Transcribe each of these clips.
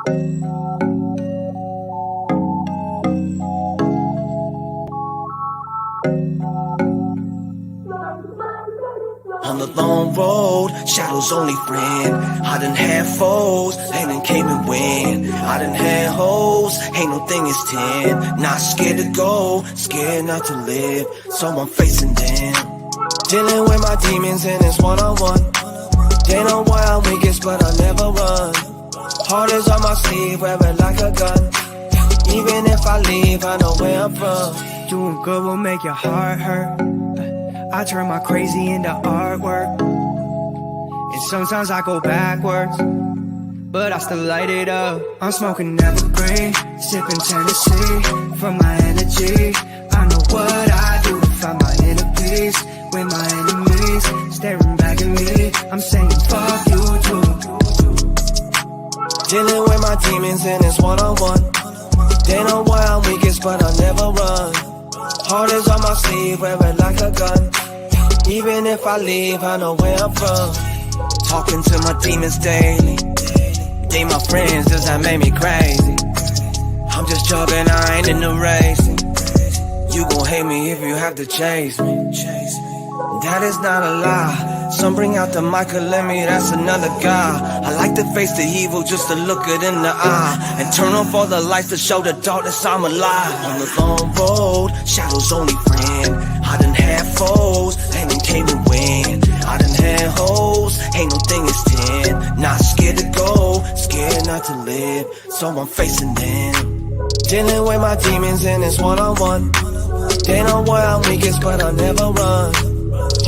On the long road, shadows only friend. I done had foes, ain't done came and win. I done had hoes, ain't no thing is 10. Not scared to go, scared not to live, so I'm facing them. Dealing with my demons and it's one-on-one. They know why I'm weakest, but I never run. Heart is on my sleeve, wear it like a gun. Even if I leave, I know where I'm from. Doing good will make your heart hurt. I turn my crazy into artwork. And sometimes I go backwards, but I still light it up. I'm smoking evergreen, sipping Tennessee for my energy. I know what I do to find my inner peace. With my enemies staring back at me, I'm saying fuck you too. Dealing with my demons and it's one-on-one. They know why I'm weakest, but I never run. Heart is on my sleeve, wear it like a gun. Even if I leave, I know where I'm from. Talking to my demons daily. They my friends, does that make me crazy? I'm just jogging, I ain't in the racing. You gon' hate me if you have to chase me. That is not a lie. Some bring out the Michael in me, that's another guy. I like to face the evil just to look it in the eye. And turn off all the lights to show the darkness I'm alive. On the long road, shadows only friend. I done had foes, ain't done came and win. I done had hoes, ain't no thing is 10. Not scared to go, scared not to live, so I'm facing them. Dealing with my demons and it's one-on-one. They know why I'm weakest, but I never run.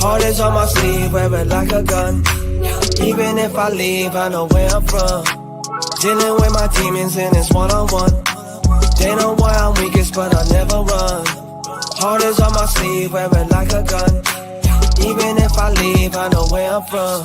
Heart is on my sleeve, wear it like a gun. Even if I leave, I know where I'm from. Dealing with my demons and it's one-on-one. They know why I'm weakest, but I never run. Heart is on my sleeve, wear it like a gun. Even if I leave, I know where I'm from.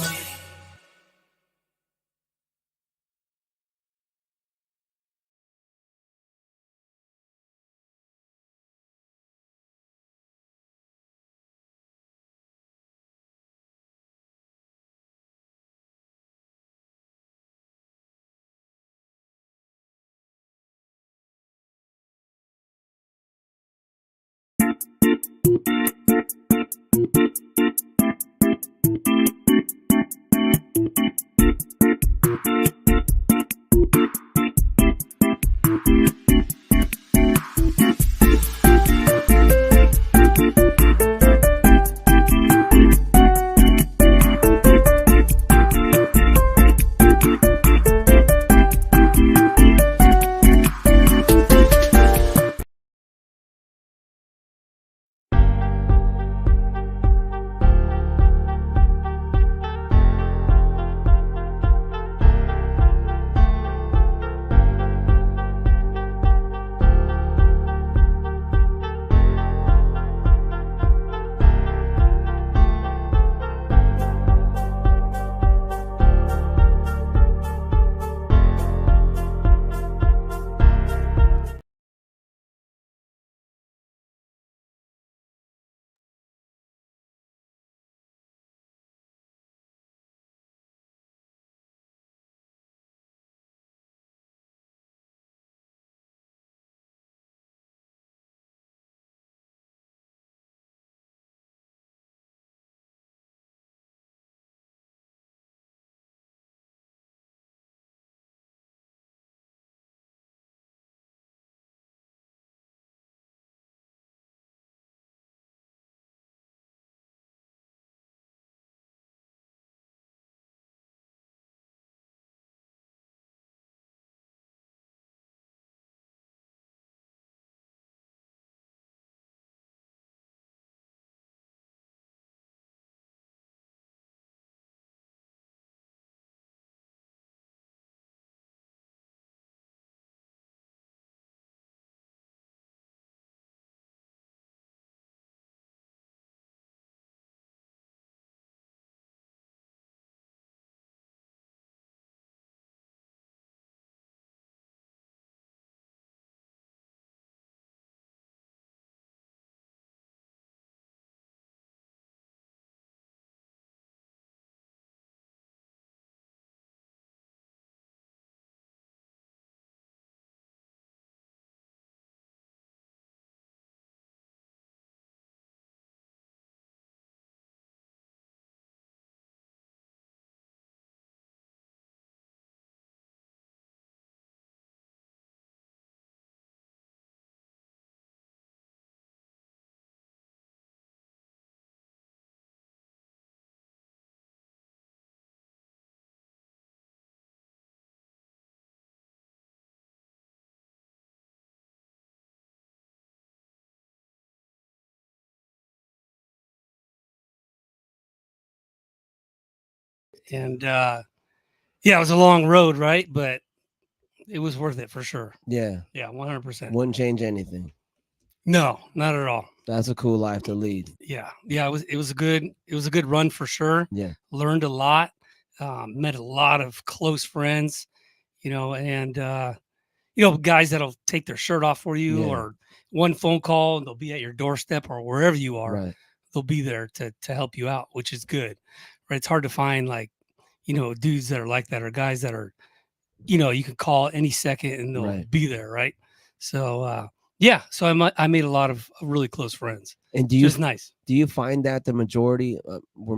And yeah, it was a long road, right? But it was worth it for sure. Yeah. Yeah, 100%. Wouldn't change anything. No, not at all. That's a cool life to lead. Yeah, yeah, it was a good run for sure. Yeah. Learned a lot, met a lot of close friends, and guys that'll take their shirt off for you, Yeah. or one phone call and they'll be at your doorstep or wherever you are. Right. They'll be there to help you out, which is good. Right? It's hard to find dudes that are like that, or guys that are, you can call any second and they'll Right. be there, right? So yeah, so I made a lot of really close friends. And Just nice. do you find that the majority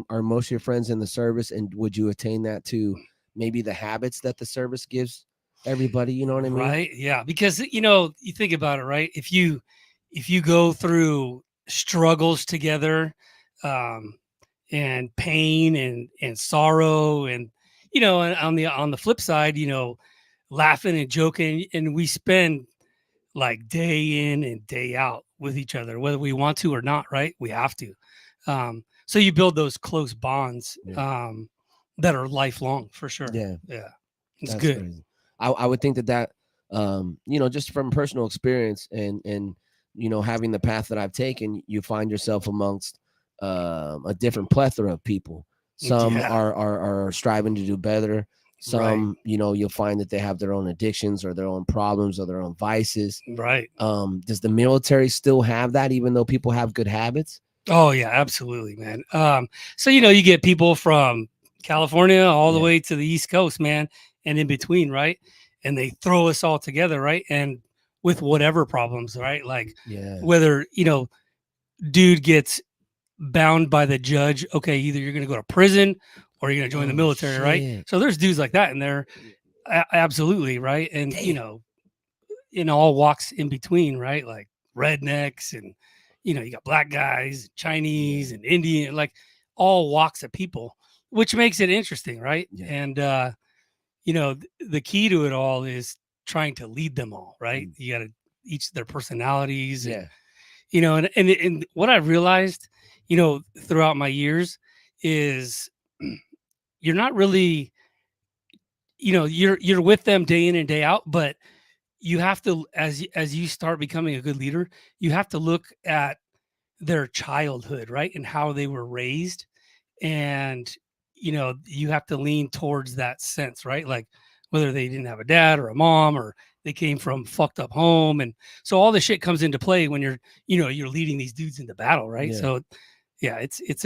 are most of your friends in the service, and would you attain that to maybe the habits that the service gives everybody? You know what I mean? Right? Yeah, because you think about it, right? If you go through struggles together, and pain and sorrow, and and on the flip side, laughing and joking, and we spend like day in and day out with each other, whether we want to or not, right? We have to. So you build those close bonds, Yeah. that are lifelong for sure. Yeah. Yeah. It's That's good. crazy. I would think that just from personal experience and having the path that I've taken, you find yourself amongst a different plethora of people. Some Yeah. are striving to do better. Some, you'll find that they have their own addictions or their own problems or their own vices. Right. Does the military still have that, even though people have good habits? Oh yeah, absolutely, man. So you get people from California all the Yeah. way to the East Coast, man, and in between, right? And they throw us all together, right? And with whatever problems, right? Like Yeah. whether dude gets bound by the judge. Okay, either you're going to go to prison or you're going to join the Oh, military, right? shit. So there's dudes like that in there, absolutely, right? And Damn. in all walks in between, right? Like rednecks, and you got black guys, Chinese, and Indian, like all walks of people, which makes it interesting, right? Yeah. And the key to it all is trying to lead them all, right? You got to each their personalities, and Yeah. and what I realized, throughout my years is you're not really, you're with them day in and day out, but you have to, as you start becoming a good leader, you have to look at their childhood, right? And how they were raised. And, you have to lean towards that sense, right? Like whether they didn't have a dad or a mom, or they came from fucked up home. And so all this shit comes into play when you're leading these dudes into battle, right? Yeah. So yeah, it's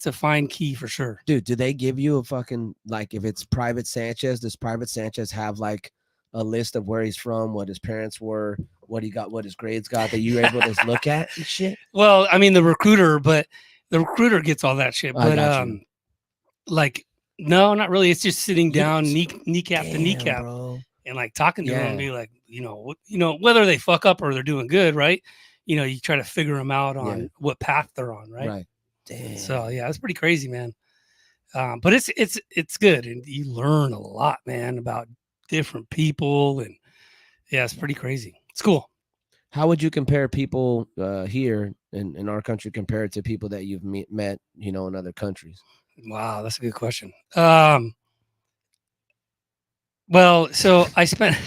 a fine key for sure. Dude, do they give you a fucking, like, if it's Private Sanchez, does Private Sanchez have like a list of where he's from, what his parents were, what he got, what his grades got, that you're able to look at and shit? Well, I mean, the recruiter gets all that shit, I but got you. like, no, not really. It's just sitting down, kneecap to Damn, kneecap, bro. and like talking to them and Yeah. be like, whether they fuck up or they're doing good, right? You try to figure them out on Yeah. what path they're on, right? Right. Damn. So yeah, it's pretty crazy, man. But it's good, and you learn a lot, man, about different people, and yeah, it's pretty crazy. It's cool. How would you compare people here in our country compared to people that you've met, in other countries? Wow, that's a good question. Well, so I spent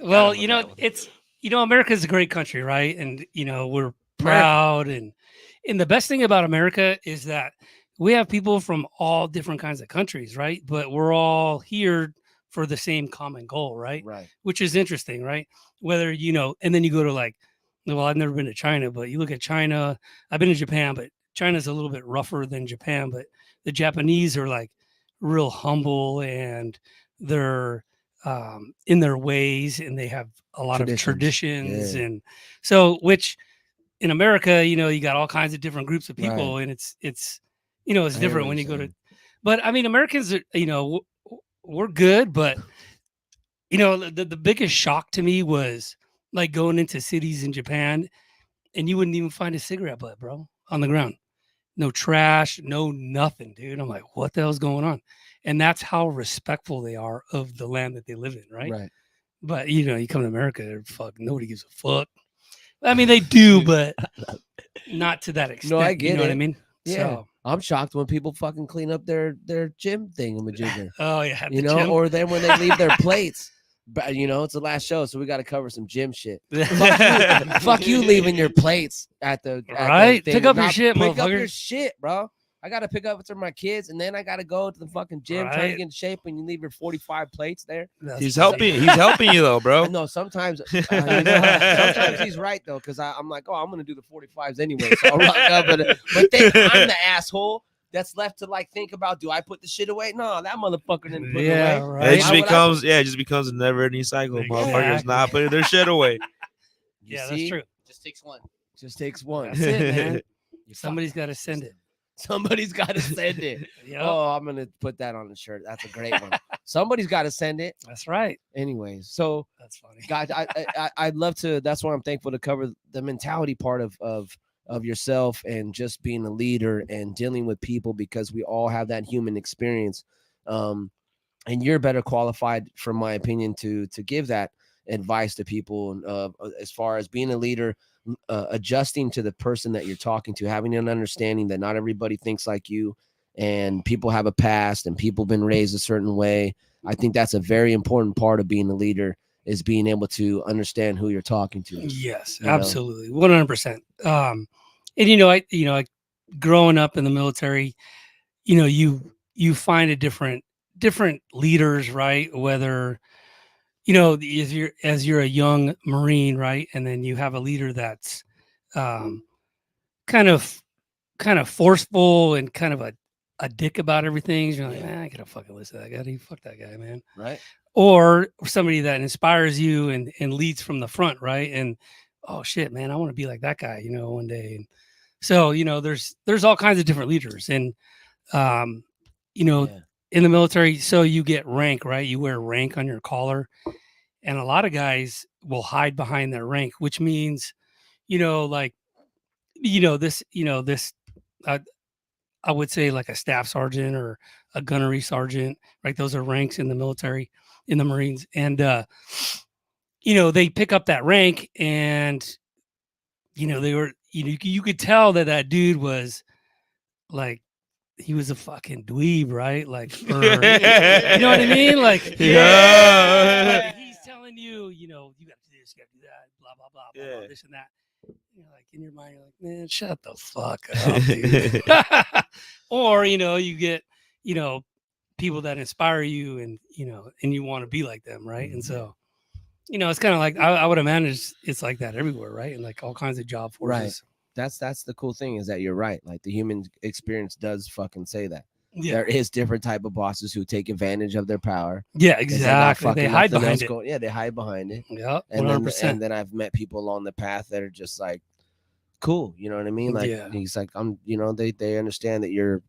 well, America's a great country, right? And we're proud, and the best thing about America is that we have people from all different kinds of countries, right? But we're all here for the same common goal, right? Right. Which is interesting, right? Whether and then you go to well, I've never been to China, but you look at China. I've been to Japan, but China's a little bit rougher than Japan. But the Japanese are like real humble, and they're in their ways, and they have a lot of traditions. Yeah. And so, which in America, you got all kinds of different groups of people, Right. and it's different when you go to. But I mean, Americans are, we're good, but the biggest shock to me was like going into cities in Japan, and you wouldn't even find a cigarette butt, bro, on the ground. No trash, no nothing, dude. I'm like, what the hell's going on? And that's how respectful they are of the land that they live in, right? Right. But you come to America, nobody gives a fuck. I mean, they do, but not to that extent. I get you know what it. I mean? Yeah. So I'm shocked when people fucking clean up their gym thingamajigger, Oh yeah, at you the know, gym. or then when they leave their plates. But you know, it's the last show, so we got to cover some gym shit. Fuck you leaving your plates at the Right? thing. Pick up your Not- shit, pick up your motherfucker. shit, bro. I got to pick up for my kids, and then I got to go to the fucking gym trying to Right. get in shape. And you leave your 45 plates there. That's He's funny. helping you though, bro. I know sometimes, sometimes he's right though, because I'm like, oh, I'm gonna do the 45s anyway, so I'll rock up. But then I'm the asshole that's left to like think about, do I put the shit away? No, that motherfucker didn't put it Yeah, away. right. It just becomes a never-ending cycle. Motherfuckers Exactly. not putting their shit away. You Yeah, see? that's true. Just takes one. Just takes one. That's it, man. You Somebody's got to send it. Somebody's got to send it. Yep. Oh, I'm gonna put that on the shirt. That's a great one. Somebody's got to send it. That's right. Anyways, so That's funny. guys, I'd love to. That's why I'm thankful to cover the mentality part of yourself and just being a leader and dealing with people, because we all have that human experience. And you're better qualified, from my opinion, to give that advice to people as far as being a leader, adjusting to the person that you're talking to, having an understanding that not everybody thinks like you, and people have a past and people been raised a certain way. I think that's a very important part of being a leader, is being able to understand who you're talking to. Yes, You know? absolutely, 100%. And I growing up in the military, you find a different leaders, right? Whether as you're a young Marine, right, and then you have a leader that's kind of forceful and kind of a dick about everything. You're like, I gotta fucking listen to that guy. Fuck that guy, man. Right. Or somebody that inspires you and leads from the front, right? And oh shit, man, I want to be like that guy, one day. And so, there's all kinds of different leaders, and in the military, so you get rank, right? You wear rank on your collar, and a lot of guys will hide behind their rank, which means, this, I would say like a staff sergeant or a gunnery sergeant, right? Those are ranks in the military, in the Marines. And, they pick up that rank, and, they were, you could tell that dude was like, he was a fucking dweeb, right? Like, you know what I mean? Like, Yeah. he's telling you, you got to do this, you got to do that, blah, blah, blah, blah, blah, this and that. You're like, in your mind, you're like, man, shut the fuck up, dude. Or, you get, people that inspire you, and, and you want to be like them, right? And so, it's kind of like, I would imagine it's like that everywhere, right? And like all kinds of job forces. Right. That's the cool thing, is that you're right. Like, the human experience does fucking say that. Yeah. There is different type of bosses who take advantage of their power. Yeah, If they got exactly. They fucking hide nothing behind else it. Yeah, they hide behind it. Yeah, And 100%. then I've met people along the path that are just like, cool, you know what I mean? Like, Yeah. he's like, they understand that you're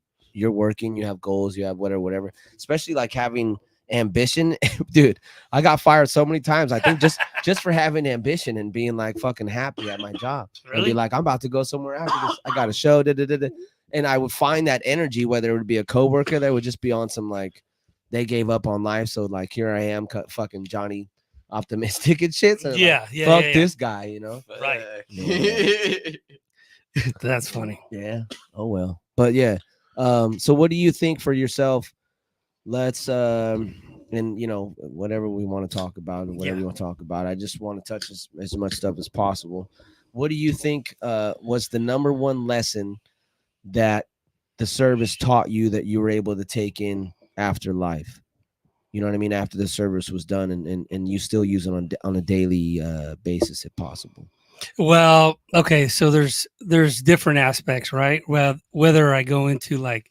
working, you have goals, you have whatever. Especially like having ambition. Dude, I got fired so many times. I think just for having ambition and being like fucking happy at my job. And Really? be like, I'm about to go somewhere after this. I got a show. And I would find that energy, whether it would be a coworker that would just be on some like, they gave up on life. So like, here I am, fucking Johnny optimistic and shit. So Yeah, like, yeah, fuck yeah. this guy, Right. Yeah. That's funny. Yeah. Oh well. But yeah. So what do you think for yourself? Let's and whatever we want to talk about, and whatever Yeah. you want to talk about. I just want to touch as much stuff as possible. What do you think was the number one lesson that the service taught you that you were able to take in after life? You know what I mean? After the service was done, and you still use it on a daily basis if possible. Well, okay, so there's different aspects, right? Well, whether I go into like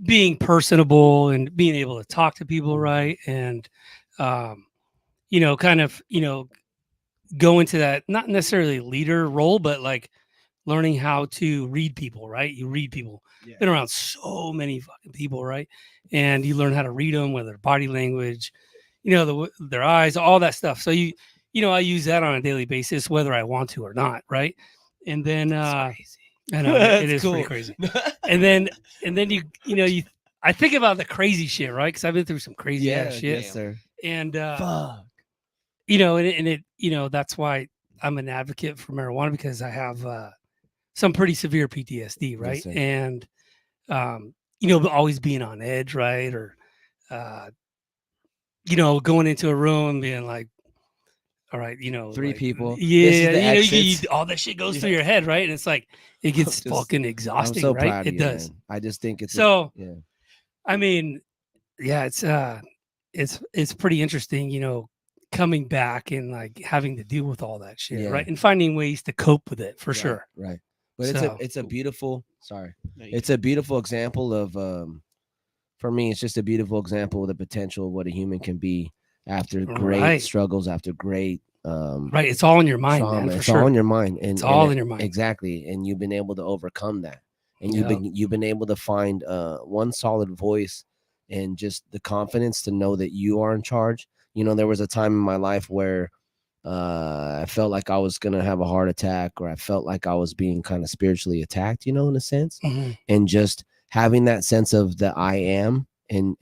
being personable and being able to talk to people, right? And kind of, go into that, not necessarily leader role, but like learning how to read people, right? You read people. Yeah. Been around so many fucking people, right? And you learn how to read them, whether body language, their eyes, all that stuff. So I use that on a daily basis, whether I want to or not, right? And then I know it is pretty crazy. And then I think about the crazy shit, right? Because I've been through some crazy ass shit. Yes, sir. And Fuck. that's why I'm an advocate for marijuana, because I have some pretty severe PTSD, right? sir. And but always being on edge, right? Or, uh, going into a room being like, all right, Three like, people. This is yeah, the exits. all that shit goes Yeah. through your head, right? And it's like, it gets just- fucking I'm exhausting, so right? proud of It you, does. man. I just think it's So, yeah. I mean, yeah, it's pretty interesting, coming back and like having to deal with all that shit, Yeah. right? And finding ways to cope with it for Right, sure. Right. But So- it's a beautiful sorry. No, you It's a beautiful example of for me it's just a beautiful example of the potential of what a human can be after great Right. struggles, after great Right. It's all in your mind, trauma. man, for It's sure. all in your mind. And It's all and in your mind. Exactly. And you've been able to overcome that. And Yep. you've been able to find one solid voice and just the confidence to know that you are in charge. There was a time in my life where I felt like I was gonna have a heart attack, or I felt like I was being kind of spiritually attacked, in a sense. Mhm. And just having that sense of the I am, and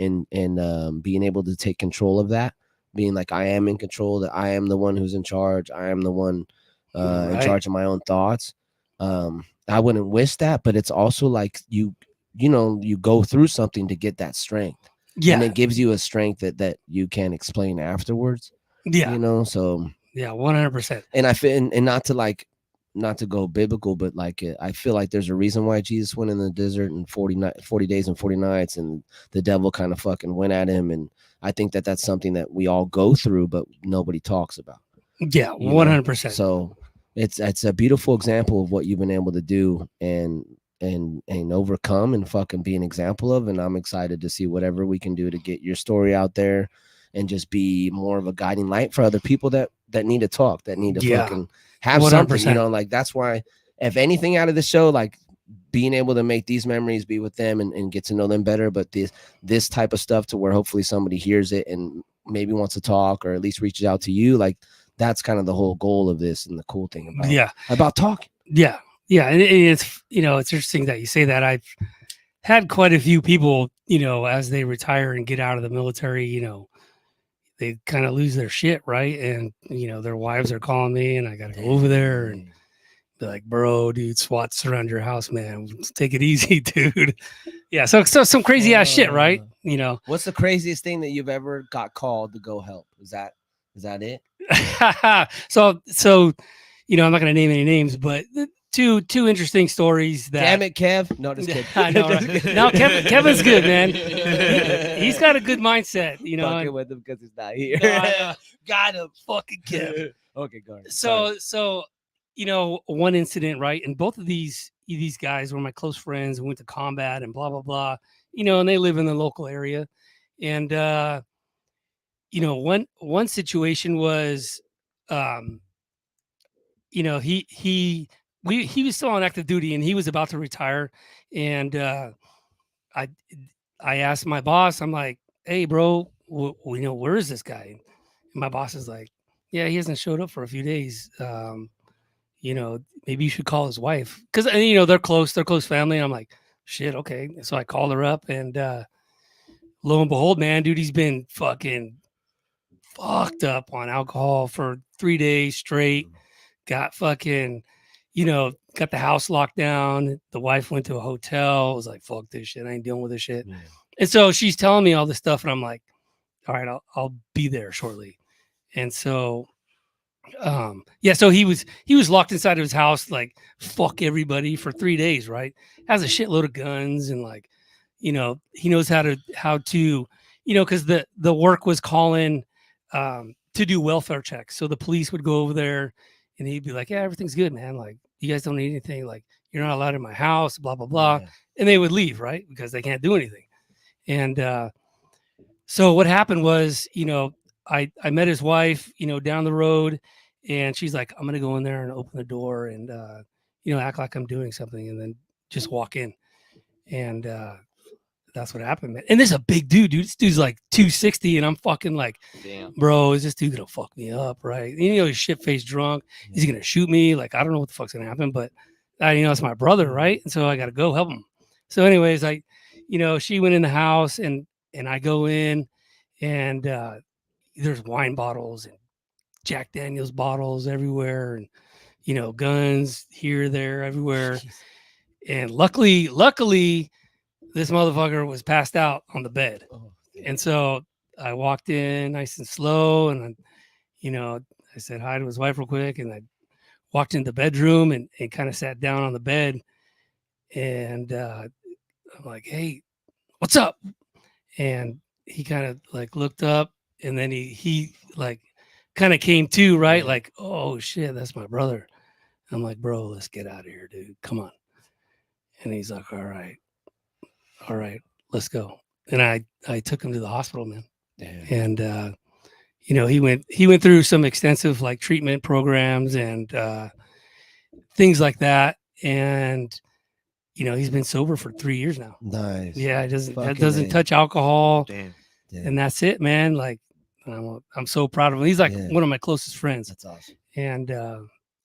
being able to take control of that, being like I am in control, that I am the one who's in charge, I am the one in Right. charge of my own thoughts. I wouldn't wish that, but it's also like you go through something to get that strength, and Yeah. it gives you a strength that you can explain afterwards. Yeah. So Yeah. 100%. and I feel, and not to go biblical, but like I feel like there's a reason why Jesus went in the desert in 40 days and 40 nights, and the devil kind of fucking went at him. And I think that that's something that we all go through, but nobody talks about. Yeah. you know? 100%. So it's a beautiful example of what you've been able to do and overcome and fucking be an example of. And I'm excited to see whatever we can do to get your story out there and just be more of a guiding light for other people that need to talk, that need to Yeah. fucking have 100%. something, like that's why, if anything out of the show, like being able to make these memories, be with them and get to know them better. But this type of stuff to where hopefully somebody hears it and maybe wants to talk, or at least reaches out to you. Like that's kind of the whole goal of this, and the cool thing about talking. Yeah. Yeah. And it's, it's interesting that you say that. I've had quite a few people, as they retire and get out of the military, they kind of lose their shit, right? And, their wives are calling me and I got to go over there and be like, bro, dude, SWAT's around your house, man. Take it easy, dude. Yeah. So some crazy ass shit, right? What's the craziest thing that you've ever got called to go help? Is that it? so, I'm not going to name any names, but two interesting stories that. Damn it, Kev. No, just kidding. I know, right? No, Kevin's good, man. He's got a good mindset, Fucking with him because he's not here. No, I know. Got him, fucking Kev. Okay, go ahead. So, one incident, right? And both of these guys were my close friends who went to combat and blah, blah, blah, and they live in the local area. And, one situation was, he was still on active duty and he was about to retire. And, I asked my boss, I'm like, hey, bro, where is this guy? And my boss is like, yeah, he hasn't showed up for a few days. Maybe you should call his wife. Cause they're close family. And I'm like, shit. Okay. So I called her up and, lo and behold, man, dude, he's been fucking fucked up on alcohol for 3 days straight. Got fucking, got the house locked down. The wife went to a hotel. Was like, fuck this shit. I ain't dealing with this shit. Yeah. And so she's telling me all this stuff. And I'm like, all right, I'll be there shortly. And so, so he was locked inside of his house, like fuck everybody for 3 days, right? Has a shitload of guns and like, he knows how to, cause the work was calling, to do welfare checks. So the police would go over there and he'd be like, yeah, everything's good, man. Like you guys don't need anything. Like you're not allowed in my house, blah, blah, blah. Yeah. And they would leave, right? Because they can't do anything. And, so what happened was, I met his wife, down the road, and she's like, I'm going to go in there and open the door and, act like I'm doing something and then just walk in. And, that's what happened, man. And this is a big dude. This dude's like 260, and I'm fucking like, damn, bro, is this dude gonna fuck me up, right? He's shit-faced drunk. He's gonna shoot me. Like, I don't know what the fuck's gonna happen, but it's my brother, right? And so I gotta go help him. So, anyways, she went in the house, and I go in, and there's wine bottles and Jack Daniels bottles everywhere, and guns here, there, everywhere. And luckily, this motherfucker was passed out on the bed. Oh, And so I walked in nice and slow, and I said hi to his wife real quick, and I walked into the bedroom and kind of sat down on the bed, and I'm like, "Hey, what's up?" And he kind of like looked up, and then he like kind of came to, right? Yeah. Like, "Oh shit, that's my brother." I'm like, "Bro, let's get out of here, dude. Come on." And he's like, all right, let's go. And I took him to the hospital, man. Damn. And he went through some extensive like treatment programs and things like that. And he's been sober for 3 years now. Nice. Yeah, it doesn't Fucking A. touch alcohol, Damn. and that's it, man. Like I'm so proud of him. He's like Yeah. one of my closest friends. That's awesome. And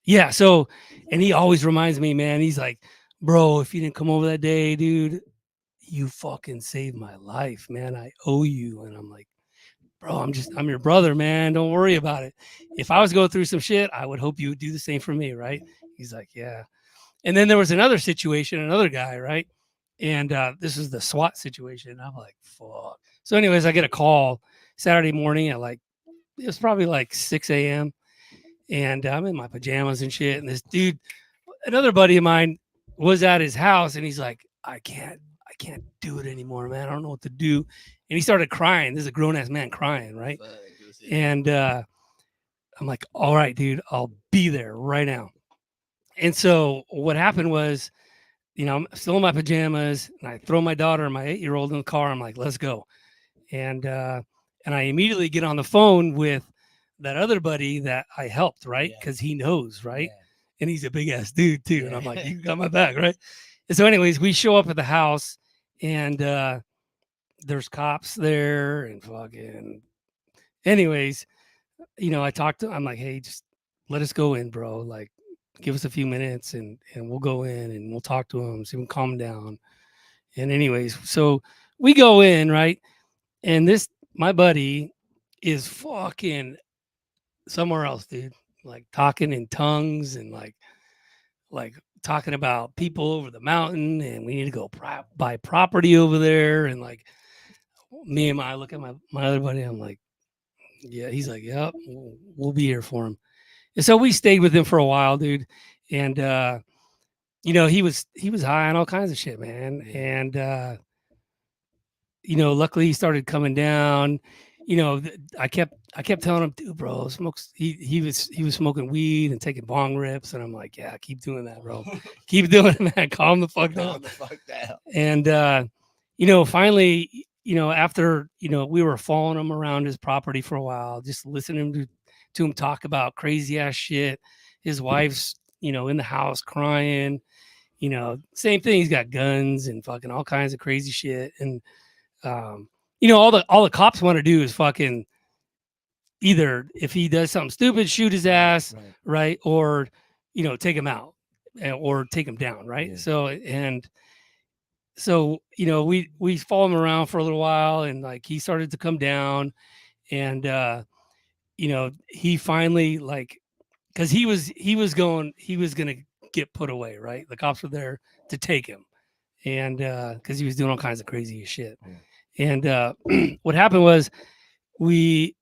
yeah, so, and he always reminds me, man, he's like, bro, if you didn't come over that day, dude, you fucking saved my life, man. I owe you. And I'm like, bro, I'm your brother, man. Don't worry about it. If I was going through some shit, I would hope you would do the same for me, right? He's like, yeah. And then there was another situation, another guy, right? And this is the SWAT situation. I'm like, fuck. So anyways, I get a call Saturday morning at it was probably like 6 a.m. And I'm in my pajamas and shit. And this dude, another buddy of mine, was at his house, and he's like, I can't do it anymore, man. I don't know what to do. And he started crying. This is a grown-ass man crying, right? And I'm like, all right, dude, I'll be there right now. And so what happened was, I'm still in my pajamas, and I throw my daughter and my 8-year-old in the car. I'm like, let's go. And I immediately get on the phone with that other buddy that I helped, right? Because he knows, right? Yeah. And he's a big ass dude too. And I'm like, you got my back, right? And so anyways, we show up at the house, and there's cops there, and fucking anyways, I talked to, I'm like, hey, just let us go in, bro. Like, give us a few minutes, and we'll go in and we'll talk to him, see him calm down. And anyways, so we go in, right? And my buddy is fucking somewhere else, dude. Like talking in tongues and like talking about people over the mountain, and we need to go buy property over there. And like I look at my other buddy, I'm like, yeah. He's like, yep, we'll be here for him. And so we stayed with him for a while, dude. And he was high on all kinds of shit, man. And luckily he started coming down. I kept telling him, dude, bro, smokes. He was smoking weed and taking bong rips, and I'm like, yeah, keep doing that, bro. Keep doing it, man. Calm the fuck down. And finally, after we were following him around his property for a while, just listening to him talk about crazy ass shit. His wife's in the house crying. Same thing. He's got guns and fucking all kinds of crazy shit. And all the cops want to do is fucking either, if he does something stupid, shoot his ass, right? Or take him out or take him down, right? Yeah. So we follow him around for a little while, and like he started to come down, and he finally, like, because he was gonna get put away, right? The cops were there to take him, and because he was doing all kinds of crazy shit. Yeah. And what happened was he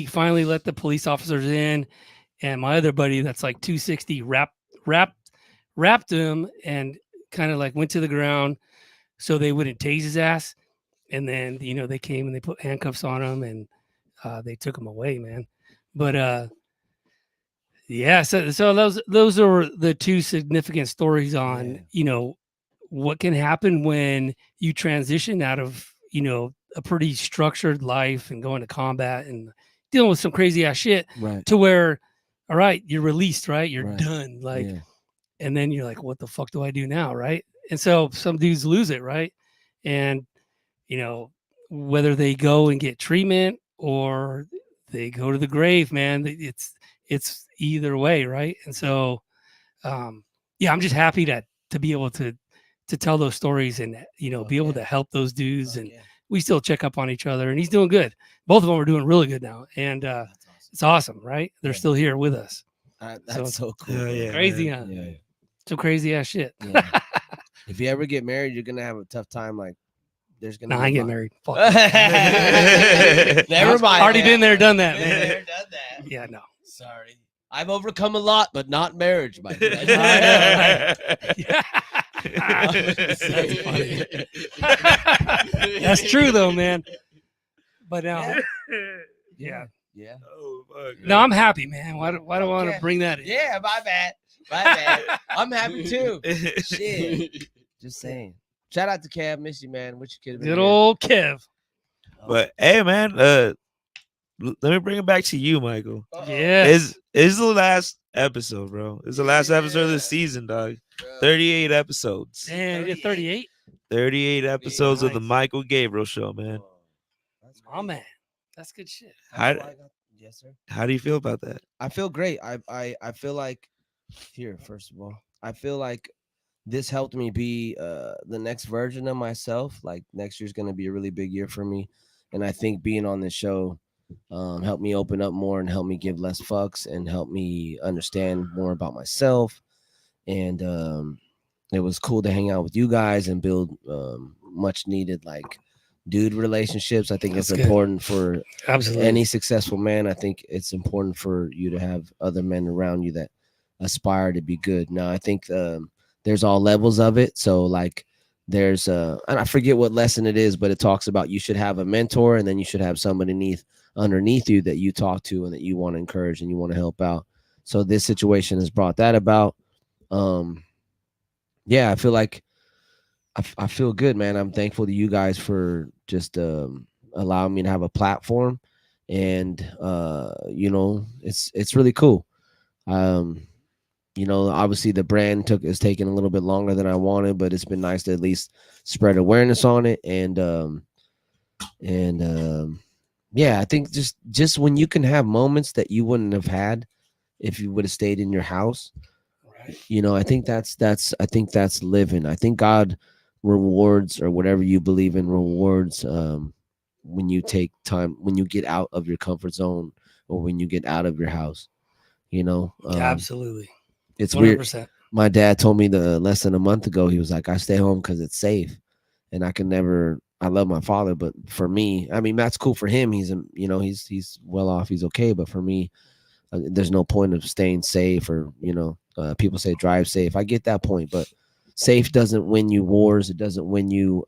finally let the police officers in, and my other buddy that's like 260 wrapped him and kind of like went to the ground so they wouldn't tase his ass. And then they came and they put handcuffs on him, and they took him away, man. But yeah, so those are the two significant stories on what can happen when you transition out of a pretty structured life and going to combat and dealing with some crazy ass shit, right, to where, all right, you're released, right? You're done. Like, and then you're like, what the fuck do I do now? Right. And so some dudes lose it. Right. And, whether they go and get treatment or they go to the grave, man, it's either way. Right. And so, yeah, I'm just happy to be able to tell those stories and, be able to help those dudes. And we still check up on each other, and he's doing good. Both of them are doing really good now. And, it's awesome, right? They're still here with us. That's so cool. Crazy, huh? Yeah. Some crazy ass shit. If you ever get married, you're gonna have a tough time. Like, there's gonna. Nah, be I a ain't get lot- married. Fuck. Never mind. Already man. been there, done that, Been man. there, done that. Yeah, no. Sorry. I've overcome a lot, but not marriage, my friend. That's funny. That's true though, man. But now, yeah. Yeah. Oh, fuck. No, I'm happy, man. Why do I want Okay. to bring that in? Yeah, my bad. My bad. I'm happy too. Shit. Just saying. Shout out to Kev. Miss you, man. Wish you could have been Good here. old Kev. But hey, man, let me bring it back to you, Michael. Yeah. Is the last episode, bro? It's the last episode of the season, dog. 38 episodes. Damn, you did 38? 38 episodes of the Nice. Michael Gabriel Show, man. Oh, man. That's good shit. Yes, sir. How do you feel about that? I feel great. I feel like here, first of all, I feel like this helped me be the next version of myself. Like next year's gonna be a really big year for me. And I think being on this show helped me open up more and help me give less fucks and help me understand more about myself. And it was cool to hang out with you guys and build much needed like dude relationships. I think That's it's good. important for Absolutely. any successful man. I think it's important for you to have other men around you that aspire to be good. Now, I think there's all levels of it. So like there's and I forget what lesson it is, but it talks about you should have a mentor and then you should have somebody underneath you that you talk to and that you want to encourage and you want to help out. So this situation has brought that about. Yeah, I feel like I feel good, man. I'm thankful to you guys for just allowing me to have a platform, and you know, it's really cool. You know, obviously the brand is taking a little bit longer than I wanted, but it's been nice to at least spread awareness on it, and yeah, I think just when you can have moments that you wouldn't have had if you would have stayed in your house, Right. you know, I think that's living. I think God rewards, or whatever you believe in, rewards when you take time, when you get out of your comfort zone, or when you get out of your house, you know. Absolutely. It's 100%. weird. My dad told me less than a month ago, he was like, I stay home because it's safe, and I love my father, but for me, I mean, that's cool for him. He's he's well off, he's okay, but for me, there's no point of staying safe, or people say drive safe. I get that point, but safe doesn't win you wars. It doesn't win you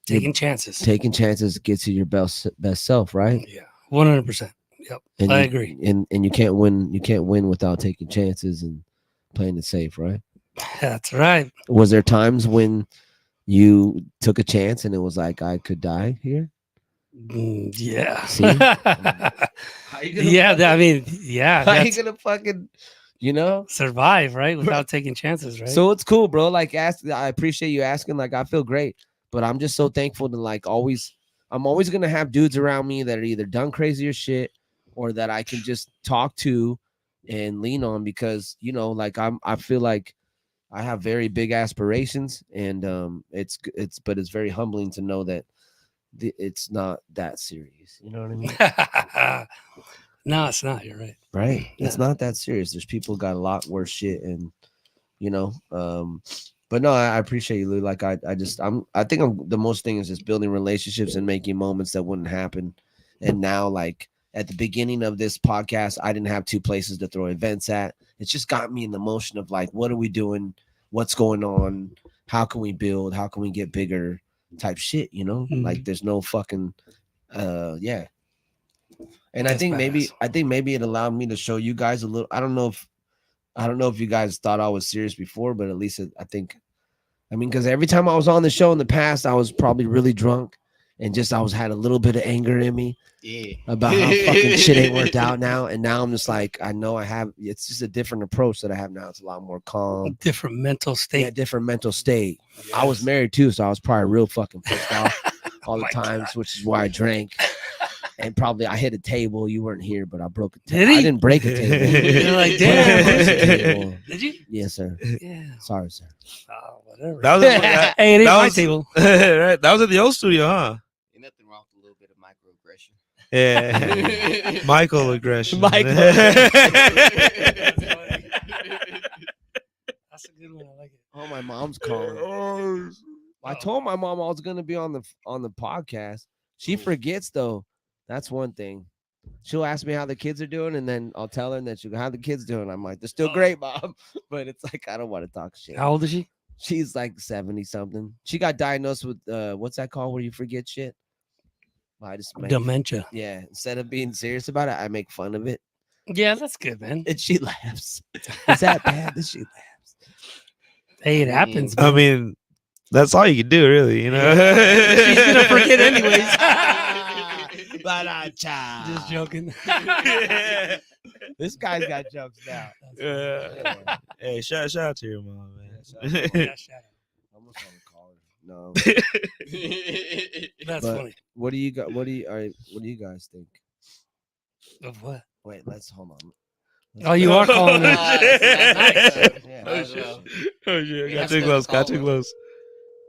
Taking chances. taking chances gets you your best self, right? Yeah. 100%. Yep. And I you- agree. And you can't win without taking chances and playing it safe, right? That's right. Was there times when you took a chance and it was like, I could die here? Yeah. See? Yeah. I mean, yeah. How you That's gonna fucking, survive, right? Without taking chances, right? So it's cool, bro. Like, I appreciate you asking. Like, I feel great, but I'm just so thankful to I'm always gonna have dudes around me that are either done crazier shit or that I can just talk to and lean on, because I feel like I have very big aspirations, and it's very humbling to know that it's not that serious. You know what I mean? No, it's not. You're right. Right? It's Yeah. not that serious. There's people got a lot worse shit, and but no, I appreciate you, Lou. Like I think the most thing is just building relationships and making moments that wouldn't happen. And now, like at the beginning of this podcast, I didn't have two places to throw events at. It's just got me in the motion of like, what are we doing? What's going on? How can we build? How can we get bigger? Type shit, Mhm. Like there's no fucking yeah. And That's I think badass. maybe it allowed me to show you guys a little. I don't know if you guys thought I was serious before, but at least because every time I was on the show in the past, I was probably really drunk and I had a little bit of anger in me about how fucking shit ain't worked out now. And now I'm just like, I know it's just a different approach that I have now. It's a lot more calm. Different mental state. Yeah, different mental state. I was married too, so I was probably real fucking pissed off all the my times, which is why I drank. And probably I hit a table. You weren't here, but I broke a Did table. he? I didn't break a table. You're like, But I damn. broke a table. Did you? Yes, sir. Yeah. Sorry, sir. Oh, whatever. That was that, Hey, it ain't that my was- table. right? That was at the old studio, huh? Ain't nothing wrong with a little bit of microaggression. Yeah. Michael aggression. That's a good one. I like it. Oh my mom's calling. I told my mom I was gonna be on the podcast. She forgets though. That's one thing. She'll ask me how the kids are doing, and then I'll tell her, and then she'll go, "How the kids doing?" I'm like, "They're still great, Mom." But it's like I don't want to talk shit. How old is she? She's like 70 something. She got diagnosed with what's that called where you forget shit? I just Dementia. Yeah. Instead of being serious about it, I make fun of it, Yeah, that's good, man. and she laughs. Is that bad that she laughs? Hey, it happens. I Man. mean, that's all you can do, really. You know, She's gonna forget anyways. Just joking. This guy's got jokes now. Yeah. Hey, shout out to your mom, man. Yeah, shout out. I'm gonna try to call her. No. That's But- funny. What do you got? What do you guys think? Of what? Wait, let's hold on. Oh, you are calling her. Yeah. Oh shit! Oh shit! Yeah, Got too close. Got too close.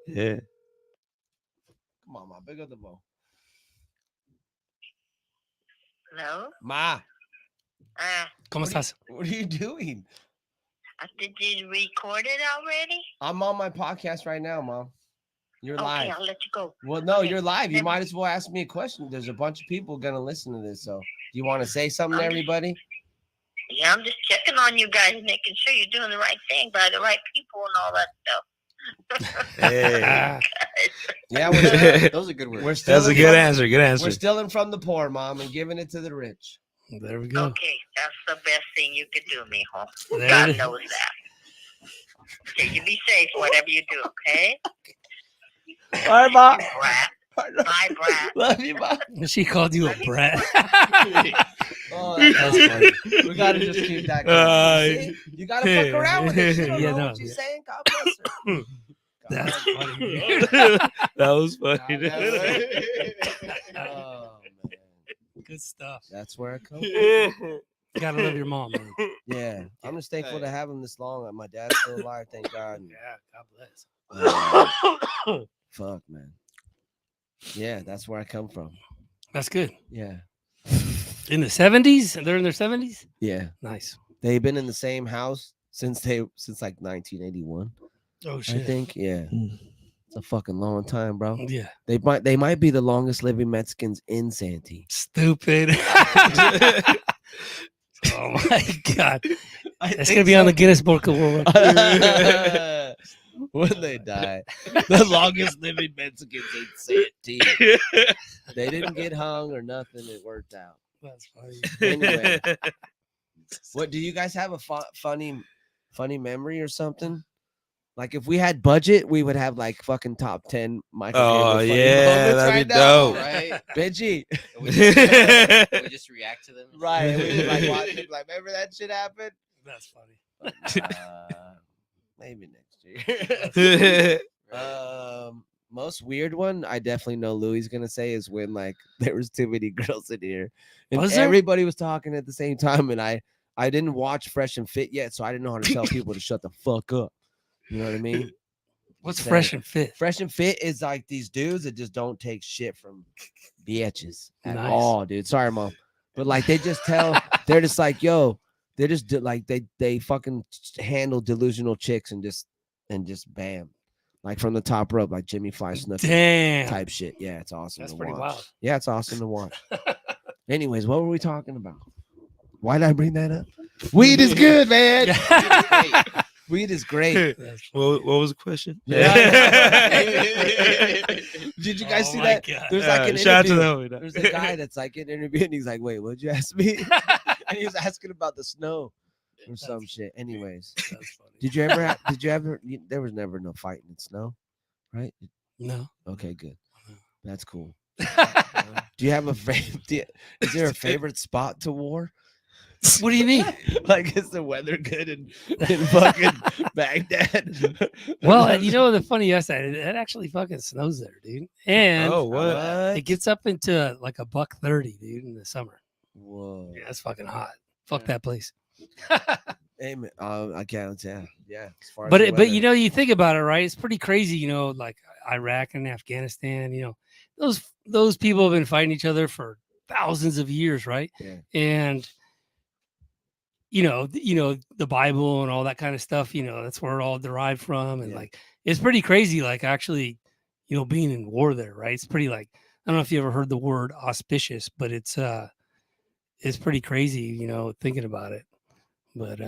Yeah. Come on, Ma. Pick up the phone. Hello? Ma, ¿Cómo estás? what are you doing? Did you record it already? I'm on my podcast right now, Mom. You're Okay, live. I'll let you go. Well, no, Okay, you're live. You then- might as well ask me a question. There's a bunch of people gonna listen to this. So, do you want to say something to everybody? Yeah, I'm just checking on you guys, making sure you're doing the right thing by the right people and all that stuff. Hey. Yeah, we're, Those are good words. we're still. That's a in good from- answer. Good answer. We're stealing from the poor, Mom, and giving it to the rich. There we go. Okay, that's the best thing you could do, mijo. There God it is. knows that. Okay, you be safe, whatever you do, okay? All right, Ma. You brat. Bye, brat. Love you, Ma. She called you a brat. Oh, that's funny. We gotta just keep that going. See? You gotta fuck around with it. You don't Yeah, know no, what she's yeah. saying. God bless her. God That's bless funny. That was funny. God bless her. Oh man, Good stuff. that's where I come from. You gotta love your mom, man. Yeah, I'm just thankful to have him this long. My dad's still alive, thank God. And, Yeah, God bless. fuck, man. Yeah, that's where I come from. That's good. Yeah, In the 70s? They're in their 70s? yeah. Nice. They've been in the same house since like 1981. Oh, I shit. think. Yeah, it's a fucking long time, bro. Yeah. They might be the longest living Mexicans in Santee. Stupid. Oh, my God. It's going to be on the Guinness Book of World Records. When they die, the longest living Mexicans in Santee. They didn't get hung or nothing. It worked out. That's funny. Anyway, what do you guys have a funny memory or something? Like if we had budget, we would have like fucking top 10 Michael Oh, Gabriel funny yeah, moments that'd be right now. dope. Right? Benji, We just react to them. right? We would like watch it. Like, remember that shit happened? That's funny. Maybe next year. Most weird one I definitely know Louis gonna say is when like there was too many girls in here and Was there? everybody was talking at the same time, and I didn't watch Fresh and Fit yet, so I didn't know how to tell people to shut the fuck up. You know what I mean? What's Say fresh it. and fit? Fresh and Fit is like these dudes that just don't take shit from bitches at Nice. all, dude. Sorry, Mom, but like they just tell they're just like, yo, they just like they fucking handle delusional chicks and just bam, like from the top rope, like Jimmy Fly Snooker Damn. type shit. Yeah, it's awesome. That's to pretty watch. wild. Yeah, it's awesome to watch. Anyways, what were we talking about? Why did I bring that up? Weed is good, man. Weed is great. That's what was the question? Yeah. Did you guys Oh see my that? God. There's like an shout out to interview. them. There's a guy that's like in an interview and he's like, wait, what'd you ask me? And he was asking about the snow or some shit. Anyways, That's funny. did you ever there was never no fighting in snow, right? No. Okay, good. That's cool. Do you have a favorite? Is there a favorite spot to war? What do you mean? Like, is the weather good in fucking Baghdad? Well, you know the funny side, it actually fucking snows there, dude. And Oh, what? it gets up into like a $130, dude, in the summer. Whoa. Yeah, it's fucking hot. Fuck that place. Hey, man, I can't tell. Yeah. As far as But the but you weather. know, you think about it, right? It's pretty crazy, you know, like Iraq and Afghanistan, you know, those people have been fighting each other for thousands of years, right? Yeah. And the Bible and all that kind of stuff, that's where it all derived from. And Yeah. like, it's pretty crazy, like actually, being in war there, right? It's pretty like, I don't know if you ever heard the word auspicious, but it's pretty crazy, thinking about it. But